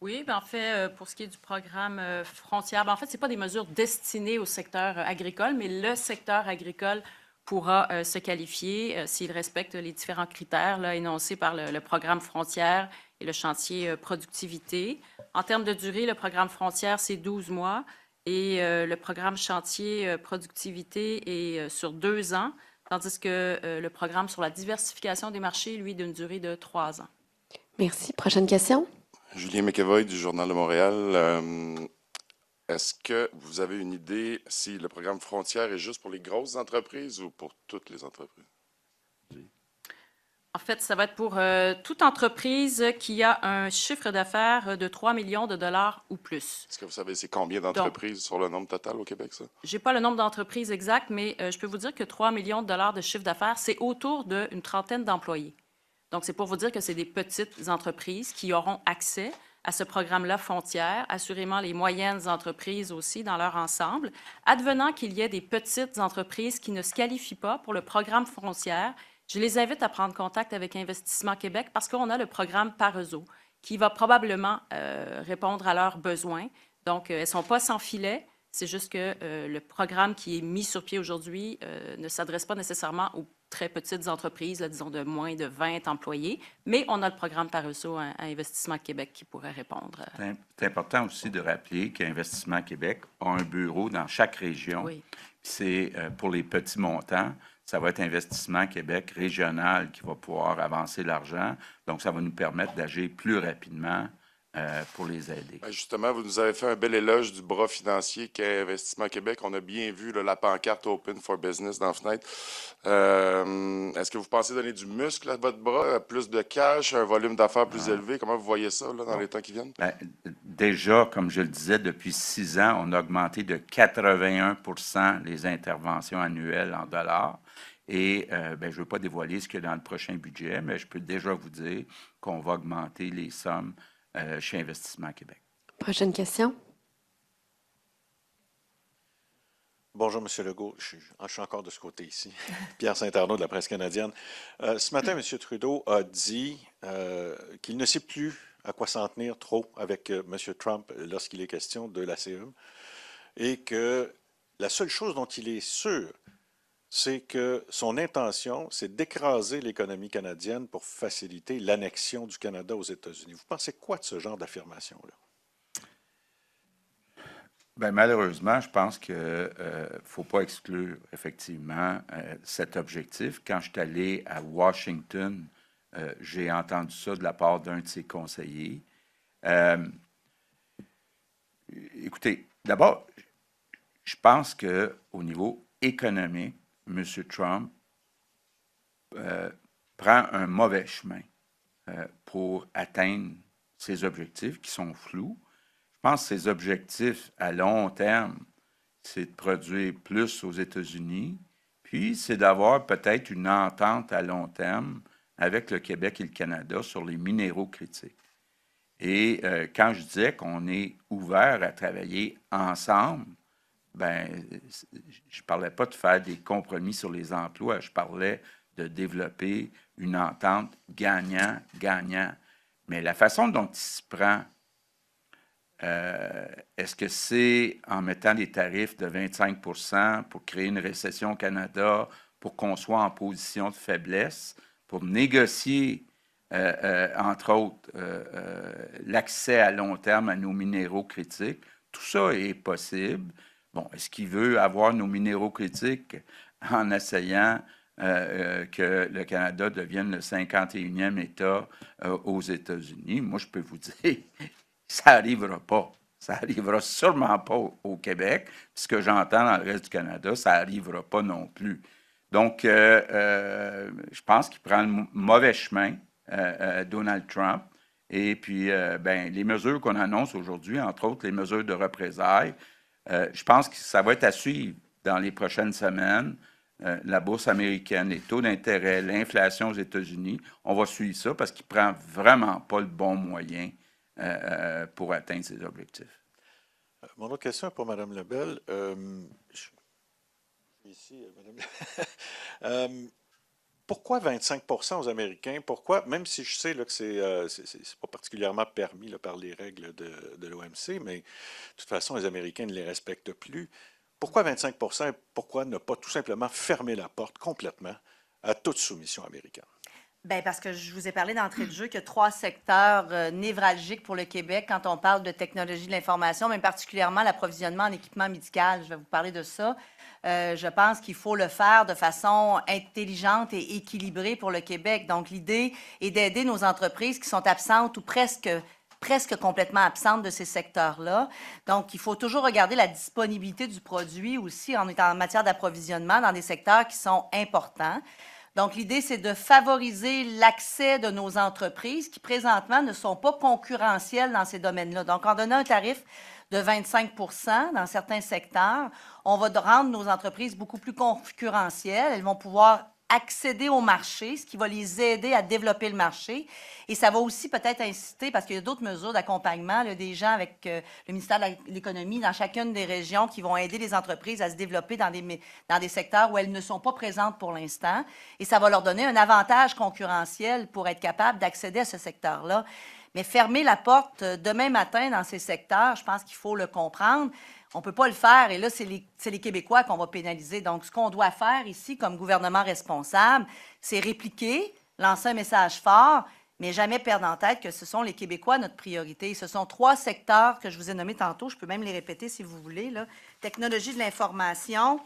Oui, bien, en fait, pour ce qui est du programme frontière, bien, en fait, ce n'est pas des mesures destinées au secteur agricole, mais le secteur agricole pourra se qualifier s'il respecte les différents critères là, énoncés par le programme frontière et le chantier productivité. En termes de durée, le programme Frontières, c'est 12 mois et le programme chantier productivité est sur 2 ans, tandis que le programme sur la diversification des marchés, lui, d'une durée de 3 ans. Merci. Prochaine question. Julien McEvoy du Journal de Montréal. Est-ce que vous avez une idée si le programme Frontières est juste pour les grosses entreprises ou pour toutes les entreprises? En fait, ça va être pour toute entreprise qui a un chiffre d'affaires de 3 millions de dollars ou plus. Est-ce que vous savez c'est combien d'entreprises sur le nombre total au Québec, ça? Je n'ai pas le nombre d'entreprises exact, mais je peux vous dire que 3 millions de dollars de chiffre d'affaires, c'est autour d'une trentaine d'employés. Donc, c'est pour vous dire que c'est des petites entreprises qui auront accès à ce programme-là Frontières, assurément les moyennes entreprises aussi dans leur ensemble. Advenant qu'il y ait des petites entreprises qui ne se qualifient pas pour le programme Frontières, je les invite à prendre contact avec Investissement Québec parce qu'on a le programme Parezo qui va probablement répondre à leurs besoins. Donc, elles ne sont pas sans filet. C'est juste que le programme qui est mis sur pied aujourd'hui ne s'adresse pas nécessairement aux très petites entreprises, là, disons de moins de 20 employés, mais on a le programme Parezo à Investissement Québec qui pourrait répondre. C'est important aussi de rappeler qu'Investissement Québec a un bureau dans chaque région. Oui. C'est pour les petits montants. Ça va être Investissement Québec régional qui va pouvoir avancer l'argent. Donc, ça va nous permettre d'agir plus rapidement pour les aider. Ben justement, vous nous avez fait un bel éloge du bras financier qu'est Investissement Québec. On a bien vu là, la pancarte Open for Business dans la fenêtre. Est-ce que vous pensez donner du muscle à votre bras, plus de cash, un volume d'affaires plus élevé? Comment vous voyez ça là, dans les temps qui viennent? Bien, déjà, comme je le disais, depuis 6 ans, on a augmenté de 81 % les interventions annuelles en dollars. Et je ne veux pas dévoiler ce qu'il y a dans le prochain budget, mais je peux déjà vous dire qu'on va augmenter les sommes chez Investissement Québec. Prochaine question. Bonjour, M. Legault. Je suis encore de ce côté ici. Pierre Saint-Arnaud de la Presse canadienne. Ce matin, M. Trudeau a dit qu'il ne sait plus à quoi s'en tenir trop avec M. Trump lorsqu'il est question de la CE et que la seule chose dont il est sûr, c'est que son intention, c'est d'écraser l'économie canadienne pour faciliter l'annexion du Canada aux États-Unis. Vous pensez quoi de ce genre d'affirmation-là? Bien, malheureusement, je pense qu'il ne faut pas exclure effectivement cet objectif. Quand je suis allé à Washington, j'ai entendu ça de la part d'un de ses conseillers. Écoutez, d'abord, je pense qu'au niveau économique, M. Trump prend un mauvais chemin pour atteindre ses objectifs qui sont flous. Je pense que ses objectifs à long terme, c'est de produire plus aux États-Unis, puis c'est d'avoir peut-être une entente à long terme avec le Québec et le Canada sur les minéraux critiques. Et quand je disais qu'on est ouvert à travailler ensemble, ben, je ne parlais pas de faire des compromis sur les emplois, je parlais de développer une entente gagnant-gagnant. Mais la façon dont il se prend, est-ce que c'est en mettant des tarifs de 25 % pour créer une récession au Canada, pour qu'on soit en position de faiblesse, pour négocier, entre autres, l'accès à long terme à nos minéraux critiques? Tout ça est possible. Bon, est-ce qu'il veut avoir nos minéraux critiques en essayant que le Canada devienne le 51e État aux États-Unis? Moi, je peux vous dire, ça n'arrivera pas. Ça n'arrivera sûrement pas au Québec. Puis ce que j'entends dans le reste du Canada, ça n'arrivera pas non plus. Donc, je pense qu'il prend le mauvais chemin, Donald Trump. Et puis, les mesures qu'on annonce aujourd'hui, entre autres les mesures de représailles, je pense que ça va être à suivre dans les prochaines semaines. La bourse américaine, les taux d'intérêt, l'inflation aux États-Unis, on va suivre ça parce qu'il ne prend vraiment pas le bon moyen pour atteindre ses objectifs. Mon autre question est pour Mme Lebel. Je suis ici, Mme pourquoi 25 % aux Américains? Pourquoi, même si je sais là, que c'est pas particulièrement permis là, par les règles de l'OMC, mais de toute façon, les Américains ne les respectent plus. Pourquoi 25 % et pourquoi ne pas tout simplement fermer la porte complètement à toute soumission américaine? Bien, parce que je vous ai parlé d'entrée de jeu qu'il y a 3 secteurs névralgiques pour le Québec quand on parle de technologie de l'information, mais particulièrement l'approvisionnement en équipement médical. Je vais vous parler de ça. Je pense qu'il faut le faire de façon intelligente et équilibrée pour le Québec. Donc, l'idée est d'aider nos entreprises qui sont absentes ou presque complètement absentes de ces secteurs-là. Donc, il faut toujours regarder la disponibilité du produit aussi en matière d'approvisionnement dans des secteurs qui sont importants. Donc, l'idée, c'est de favoriser l'accès de nos entreprises qui, présentement, ne sont pas concurrentielles dans ces domaines-là. Donc, en donnant un tarif de 25 dans certains secteurs, on va rendre nos entreprises beaucoup plus concurrentielles. Elles vont pouvoir accéder au marché, ce qui va les aider à développer le marché. Et ça va aussi peut-être inciter, parce qu'il y a d'autres mesures d'accompagnement, là, des gens avec le ministère de l'Économie dans chacune des régions qui vont aider les entreprises à se développer dans des secteurs où elles ne sont pas présentes pour l'instant. Et ça va leur donner un avantage concurrentiel pour être capable d'accéder à ce secteur-là. Mais fermer la porte demain matin dans ces secteurs, je pense qu'il faut le comprendre. On ne peut pas le faire, et là, c'est les Québécois qu'on va pénaliser. Donc, ce qu'on doit faire ici, comme gouvernement responsable, c'est répliquer, lancer un message fort, mais jamais perdre en tête que ce sont les Québécois notre priorité. Ce sont 3 secteurs que je vous ai nommés tantôt. Je peux même les répéter si vous voulez, là. Technologie de l'information,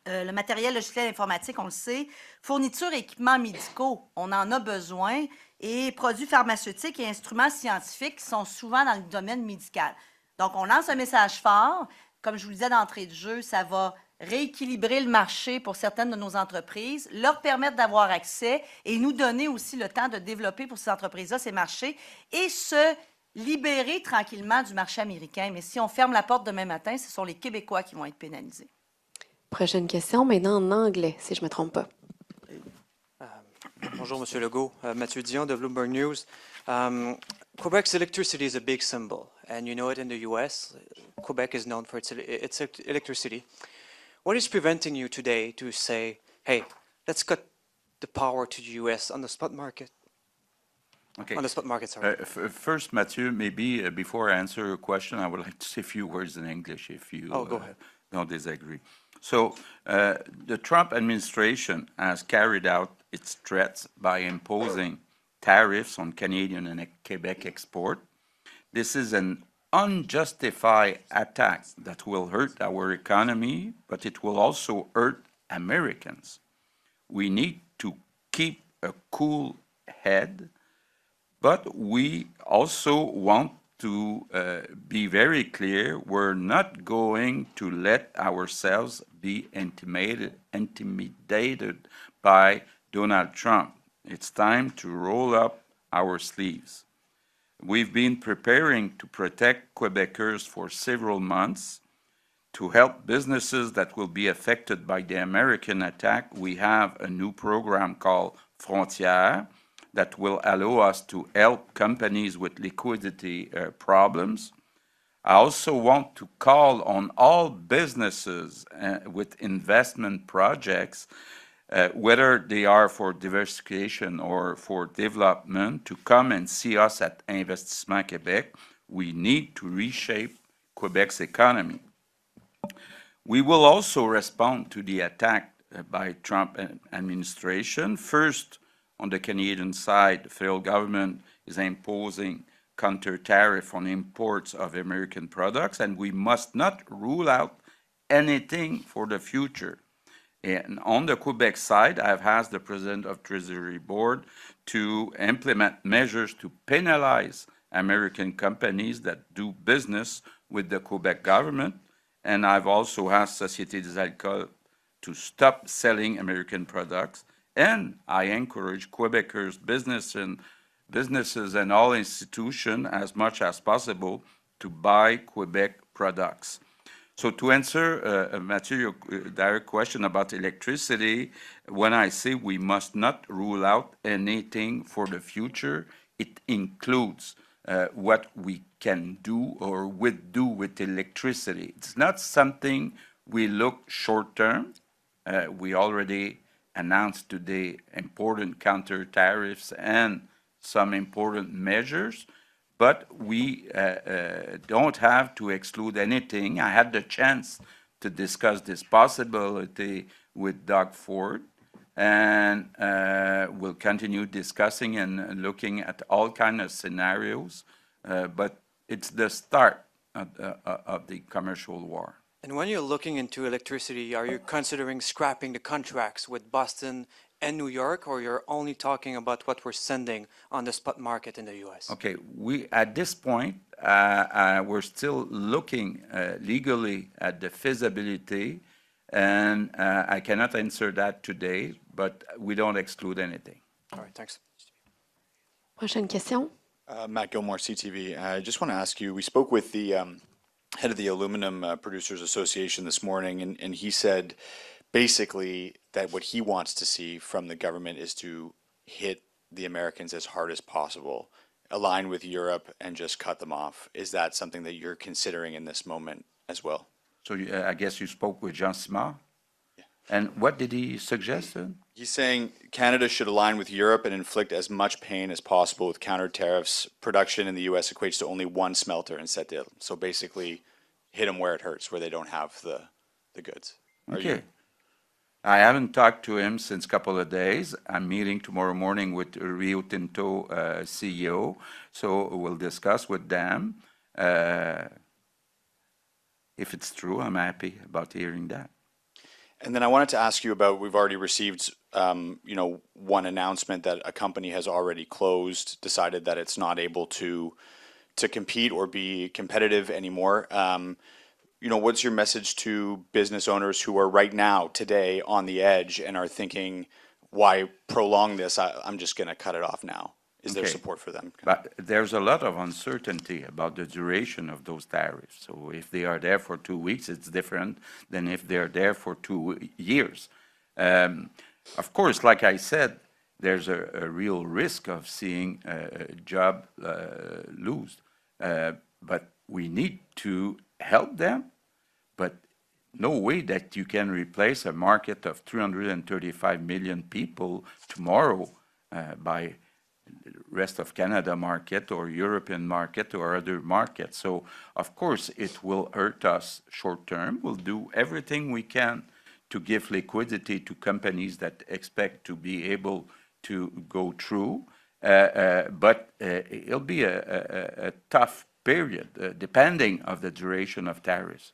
le matériel logiciel informatique, on le sait. Fourniture et équipements médicaux, on en a besoin. Et produits pharmaceutiques et instruments scientifiques qui sont souvent dans le domaine médical. Donc, on lance un message fort. Comme je vous le disais d'entrée de jeu, ça va rééquilibrer le marché pour certaines de nos entreprises, leur permettre d'avoir accès et nous donner aussi le temps de développer pour ces entreprises-là ces marchés et se libérer tranquillement du marché américain. Mais si on ferme la porte demain matin, ce sont les Québécois qui vont être pénalisés. Prochaine question, maintenant en anglais, si je ne me trompe pas. Bonjour, Monsieur Legault. Mathieu Dion de Bloomberg News. Quebec's electricity is a big symbol, and you know it in the U.S. Quebec is known for its electricity. What is preventing you today to say, hey, let's cut the power to the U.S. on the spot market? Okay. On the spot market, sorry. First, Mathieu, maybe before I answer your question, I would like to say a few words in English if you go ahead. don't disagree. So, the Trump administration has carried out its threats by imposing tariffs on Canadian and Quebec export. This is an unjustified attack that will hurt our economy, but it will also hurt Americans. We need to keep a cool head, but we also want to be very clear, we're not going to let ourselves be intimidated by Donald Trump. It's time to roll up our sleeves. We've been preparing to protect Quebecers for several months. To help businesses that will be affected by the American attack, we have a new program called Frontières that will allow us to help companies with liquidity problems. I also want to call on all businesses with investment projects, whether they are for diversification or for development, to come and see us at Investissement Québec. We need to reshape Quebec's economy. We will also respond to the attack by Trump administration. First, on the Canadian side, the federal government is imposing counter tariff on imports of American products, and we must not rule out anything for the future. And on the Quebec side, I've asked the President of Treasury Board to implement measures to penalize American companies that do business with the Quebec government. And I've also asked Société des Alcools to stop selling American products. And I encourage Quebecers, businesses and all institutions as much as possible to buy Quebec products. So to answer, Mathieu, your direct question about electricity, when I say we must not rule out anything for the future, it includes what we can do or would do with electricity. It's not something we look short term. We already announced today important counter tariffs and some important measures, but we don't have to exclude anything. I had the chance to discuss this possibility with Doug Ford, and we'll continue discussing and looking at all kinds of scenarios, but it's the start of the commercial war. And when you're looking into electricity, are you considering scrapping the contracts with Boston and New York, or you're only talking about what we're sending on the spot market in the U.S.? Okay, at this point, we're still looking legally at the feasibility, and I cannot answer that today, but we don't exclude anything. All right, thanks. Prochaine question. Matt Gilmore, CTV. I just want to ask you, we spoke with the head of the Aluminum Producers Association this morning, and he said basically that what he wants to see from the government is to hit the Americans as hard as possible, align with Europe, and just cut them off. Is that something that you're considering in this moment as well? So I guess you spoke with Jean Simard? Yeah. And what did he suggest then? He's saying Canada should align with Europe and inflict as much pain as possible with counter tariffs. Production in the U.S. equates to only one smelter in Sept-Îles. So basically, hit them where it hurts, where they don't have the goods. Okay. I haven't talked to him since a couple of days. I'm meeting tomorrow morning with Rio Tinto CEO, so we'll discuss with them. If it's true, I'm happy about hearing that. And then I wanted to ask you about, we've already received, one announcement that a company has already closed, decided that it's not able to compete or be competitive anymore. What's your message to business owners who are right now, today, on the edge and are thinking, why prolong this? I'm just going to cut it off now. Is there support for them? But there's a lot of uncertainty about the duration of those tariffs. So if they are there for 2 weeks, it's different than if they're there for 2 years. Of course, like I said, there's a real risk of seeing a job lose. But we need to help them, but no way that you can replace a market of 335 million people tomorrow by the rest of Canada market or European market or other markets. So, of course, it will hurt us short term. We'll do everything we can to give liquidity to companies that expect to be able to go through, but it'll be a tough period, depending on the duration of tariffs.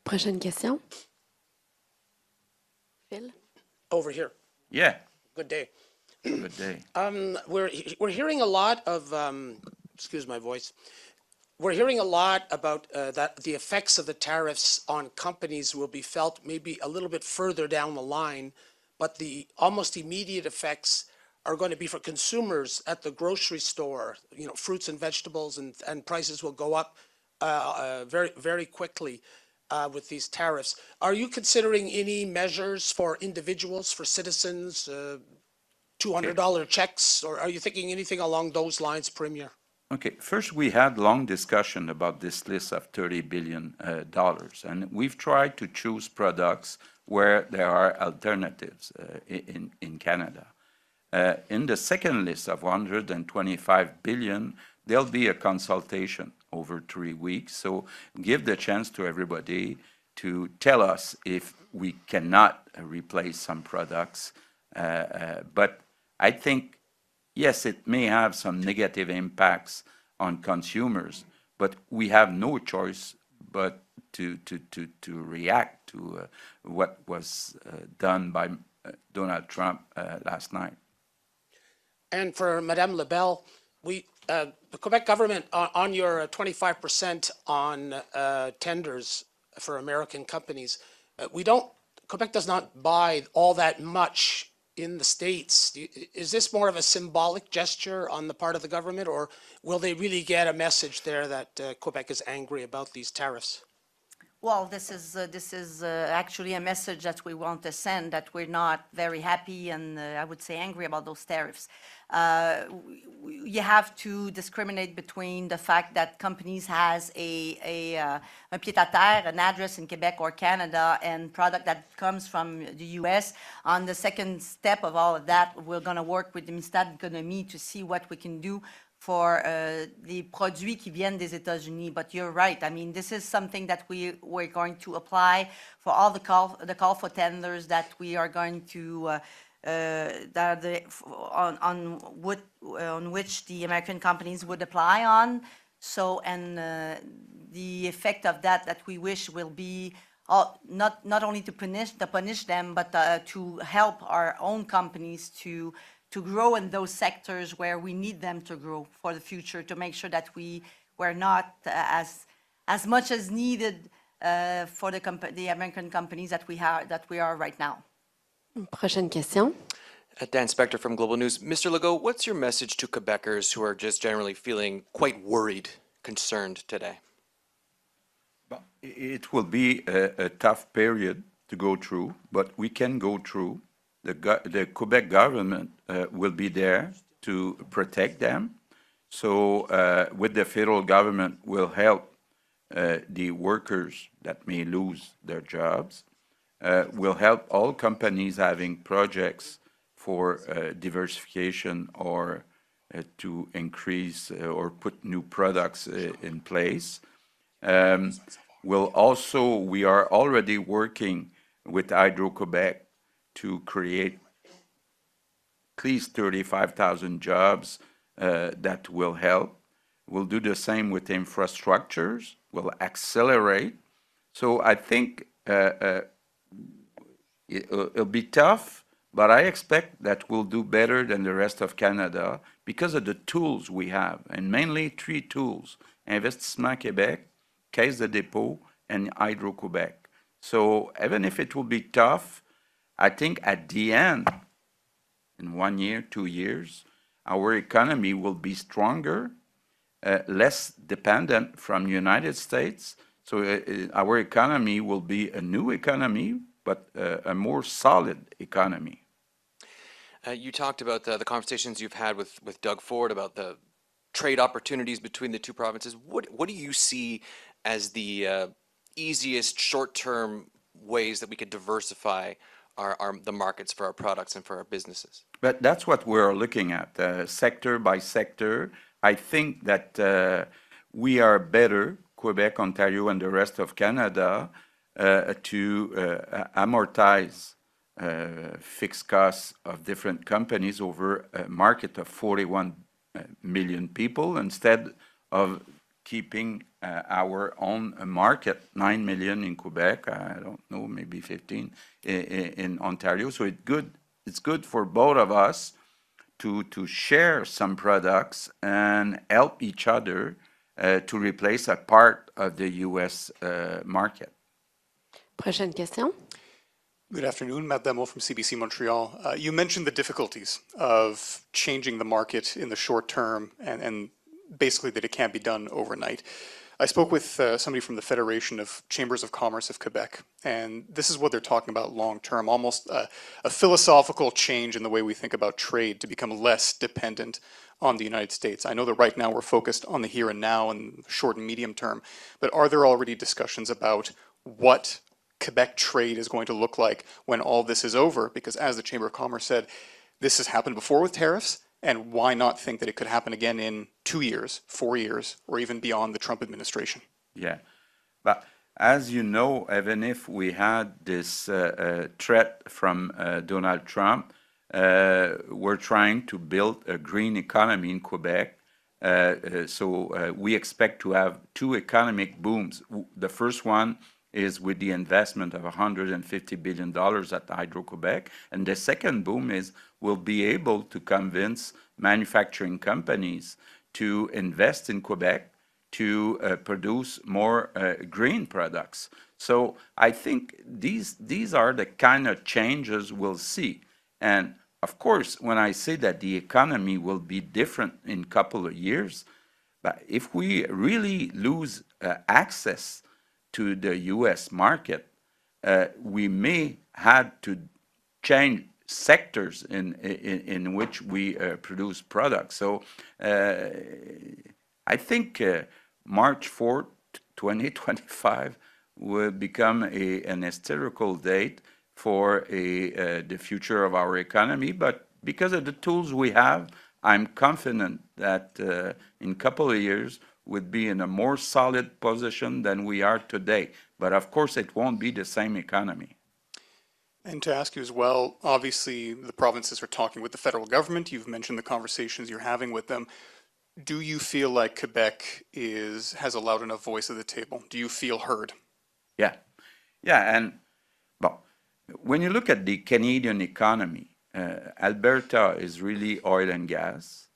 Prochaine question. Phil? Over here. Yeah. Good day. Good day. We're hearing a lot of, excuse my voice, we're hearing a lot about that the effects of the tariffs on companies will be felt maybe a little bit further down the line, but the almost immediate effects are going to be for consumers at the grocery store. Fruits and vegetables and prices will go up very, very quickly with these tariffs. Are you considering any measures for individuals, for citizens, $200 checks, or are you thinking anything along those lines, Premier? Okay, first we had long discussion about this list of $30 billion, and we've tried to choose products where there are alternatives in Canada. In the second list of $125 billion, there'll be a consultation over 3 weeks, so give the chance to everybody to tell us if we cannot replace some products, but I think, yes, it may have some negative impacts on consumers, but we have no choice but to react to what was done by Donald Trump last night. And for Madame Lebel, the Quebec government, on your 25% on tenders for American companies, Quebec does not buy all that much in the States. Is this more of a symbolic gesture on the part of the government, or will they really get a message there that Quebec is angry about these tariffs? Well, this is actually a message that we want to send, that we're not very happy and I would say angry about those tariffs. You have to discriminate between the fact that companies has a pied-à-terre, an address in Quebec or Canada, and product that comes from the U.S. On the second step of all of that, we're going to work with the Ministère de l'Économie to see what we can do for the produits qui viennent des États-Unis. But you're right. I mean, this is something that we're going to apply for all the call for tenders that we are going to on which the American companies would apply on. So, and the effect of that we wish will be not only to punish them, but to help our own companies to grow in those sectors where we need them to grow for the future, to make sure that we're not as much as needed for the American companies that we are right now. Prochaine question. Dan Spector from Global News. Mr. Legault, what's your message to Quebecers who are just generally feeling quite worried, concerned today? Well, it will be a tough period to go through, but we can go through. The Quebec government will be there to protect them. So with the federal government will help the workers that may lose their jobs, will help all companies having projects for diversification or to increase or put new products in place. We are already working with Hydro-Québec to create at least 35,000 jobs that will help. We'll do the same with infrastructures. We'll accelerate. So I think it'll be tough, but I expect that we'll do better than the rest of Canada because of the tools we have, and mainly 3 tools: Investissement Québec, Caisse de dépôt, and Hydro-Québec. So even if it will be tough, I think at the end, in 1 year, 2 years, our economy will be stronger, less dependent from the United States. So our economy will be a new economy, but a more solid economy. You talked about the conversations you've had with Doug Ford about the trade opportunities between the 2 provinces. What do you see as the easiest short-term ways that we could diversify the markets for our products and for our businesses? But that's what we're looking at, sector by sector. I think that we are better, Quebec, Ontario, and the rest of Canada, to amortize fixed costs of different companies over a market of 41 million people instead of keeping our own market, 9 million in Quebec, I don't know, maybe 15 in Ontario. So it's good for both of us to share some products and help each other to replace a part of the U.S. market. Prochaine question. Good afternoon, Matt Demo from CBC Montreal. You mentioned the difficulties of changing the market in the short term and basically that it can't be done overnight. I spoke with somebody from the Federation of Chambers of Commerce of Quebec, and this is what they're talking about long term, almost a philosophical change in the way we think about trade to become less dependent on the United States. I know that right now we're focused on the here and now and short and medium term, but are there already discussions about what Quebec trade is going to look like when all this is over? Because as the Chamber of Commerce said, this has happened before with tariffs, and why not think that it could happen again in 2 years, 4 years, or even beyond the Trump administration? Yeah, but as you know, even if we had this threat from Donald Trump, we're trying to build a green economy in Quebec. So we expect to have 2 economic booms. The first one is with the investment of $150 billion at Hydro-Québec. And the second boom is we'll be able to convince manufacturing companies to invest in Quebec to produce more green products. So I think these are the kind of changes we'll see. And of course, when I say that the economy will be different in a couple of years, but if we really lose access to the U.S. market, we may have to change sectors in which we produce products. So I think March 4th, 2025 will become an historical date for the future of our economy. But because of the tools we have, I'm confident that in a couple of years, would be in a more solid position than we are today. But of course, it won't be the same economy. And to ask you as well, obviously the provinces are talking with the federal government. You've mentioned the conversations you're having with them. Do you feel like Quebec has a loud enough voice at the table? Do you feel heard? Yeah. Yeah, and well, when you look at the Canadian economy, Alberta is really oil and gas.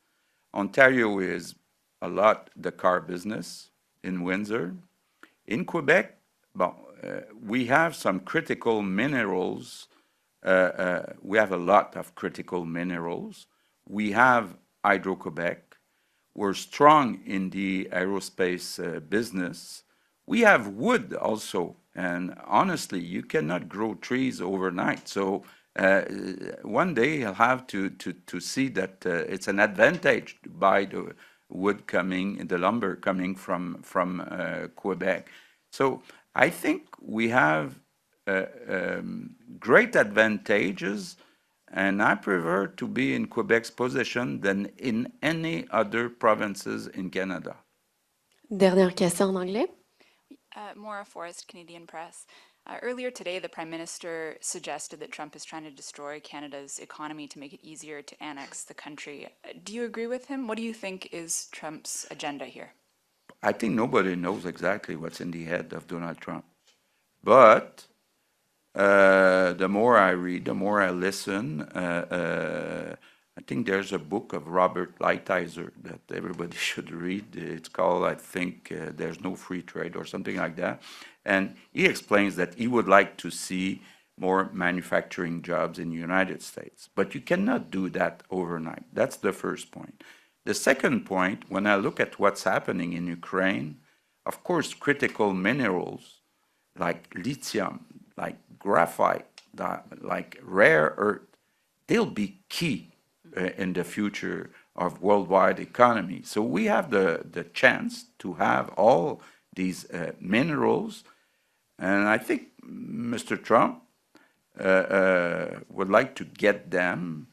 Ontario is a lot the car business in Windsor. In Quebec, well, we have some critical minerals. We have a lot of critical minerals. We have Hydro-Quebec. We're strong in the aerospace business. We have wood also. And honestly, you cannot grow trees overnight. So one day you'll have to see that it's an advantage to buy the wood coming, the lumber coming from Quebec. So I think we have great advantages, and I prefer to be in Quebec's position than in any other provinces in Canada. Dernière question en anglais. Maura Forrest, Canadian Press. Earlier today, the Prime Minister suggested that Trump is trying to destroy Canada's economy to make it easier to annex the country. Do you agree with him? What do you think is Trump's agenda here? I think nobody knows exactly what's in the head of Donald Trump. But the more I read, the more I listen, I think there's a book of Robert Lighthizer that everybody should read. It's called, I think, There's No Free Trade or something like that. And he explains that he would like to see more manufacturing jobs in the United States. But you cannot do that overnight. That's the first point. The second point, when I look at what's happening in Ukraine, of course, critical minerals like lithium, like graphite, like rare earth, they'll be key in the future of worldwide economy. So we have the chance to have all these minerals, and I think Mr. Trump would like to get them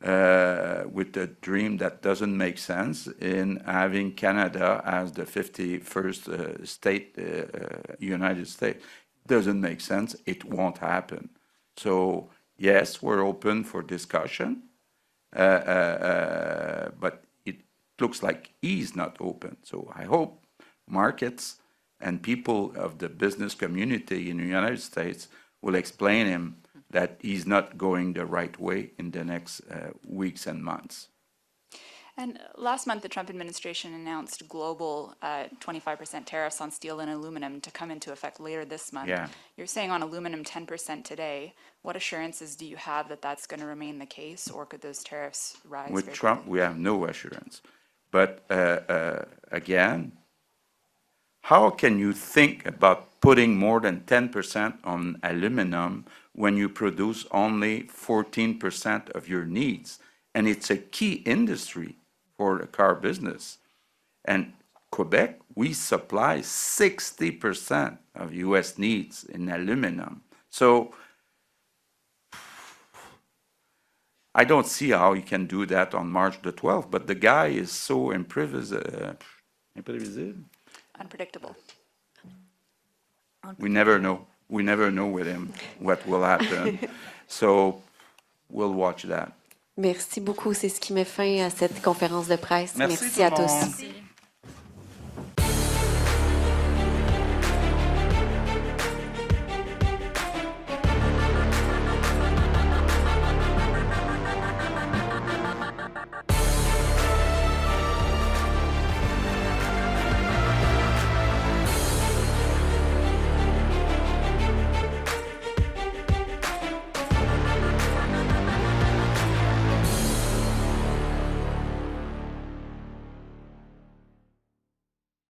with a dream that doesn't make sense in having Canada as the 51st state, United States. Doesn't make sense. It won't happen. So yes, we're open for discussion, but it looks like he's not open. So I hope markets and people of the business community in the United States will explain him that he's not going the right way in the next weeks and months. And last month, the Trump administration announced global 25% tariffs on steel and aluminum to come into effect later this month. Yeah. You're saying on aluminum 10% today. What assurances do you have that that's going to remain the case, or could those tariffs rise? With Trump, we have no assurance. But again, how can you think about putting more than 10% on aluminum when you produce only 14% of your needs? And it's a key industry for the car business. And Quebec, we supply 60% of U.S. needs in aluminum. So I don't see how you can do that on March the 12th, but the guy is so imprevisible. Unpredictable. We never know. We never know with him what will happen. So we'll watch that. Merci beaucoup. C'est ce qui met fin à cette conférence de presse. Merci Merci à tout le tous. monde. Merci.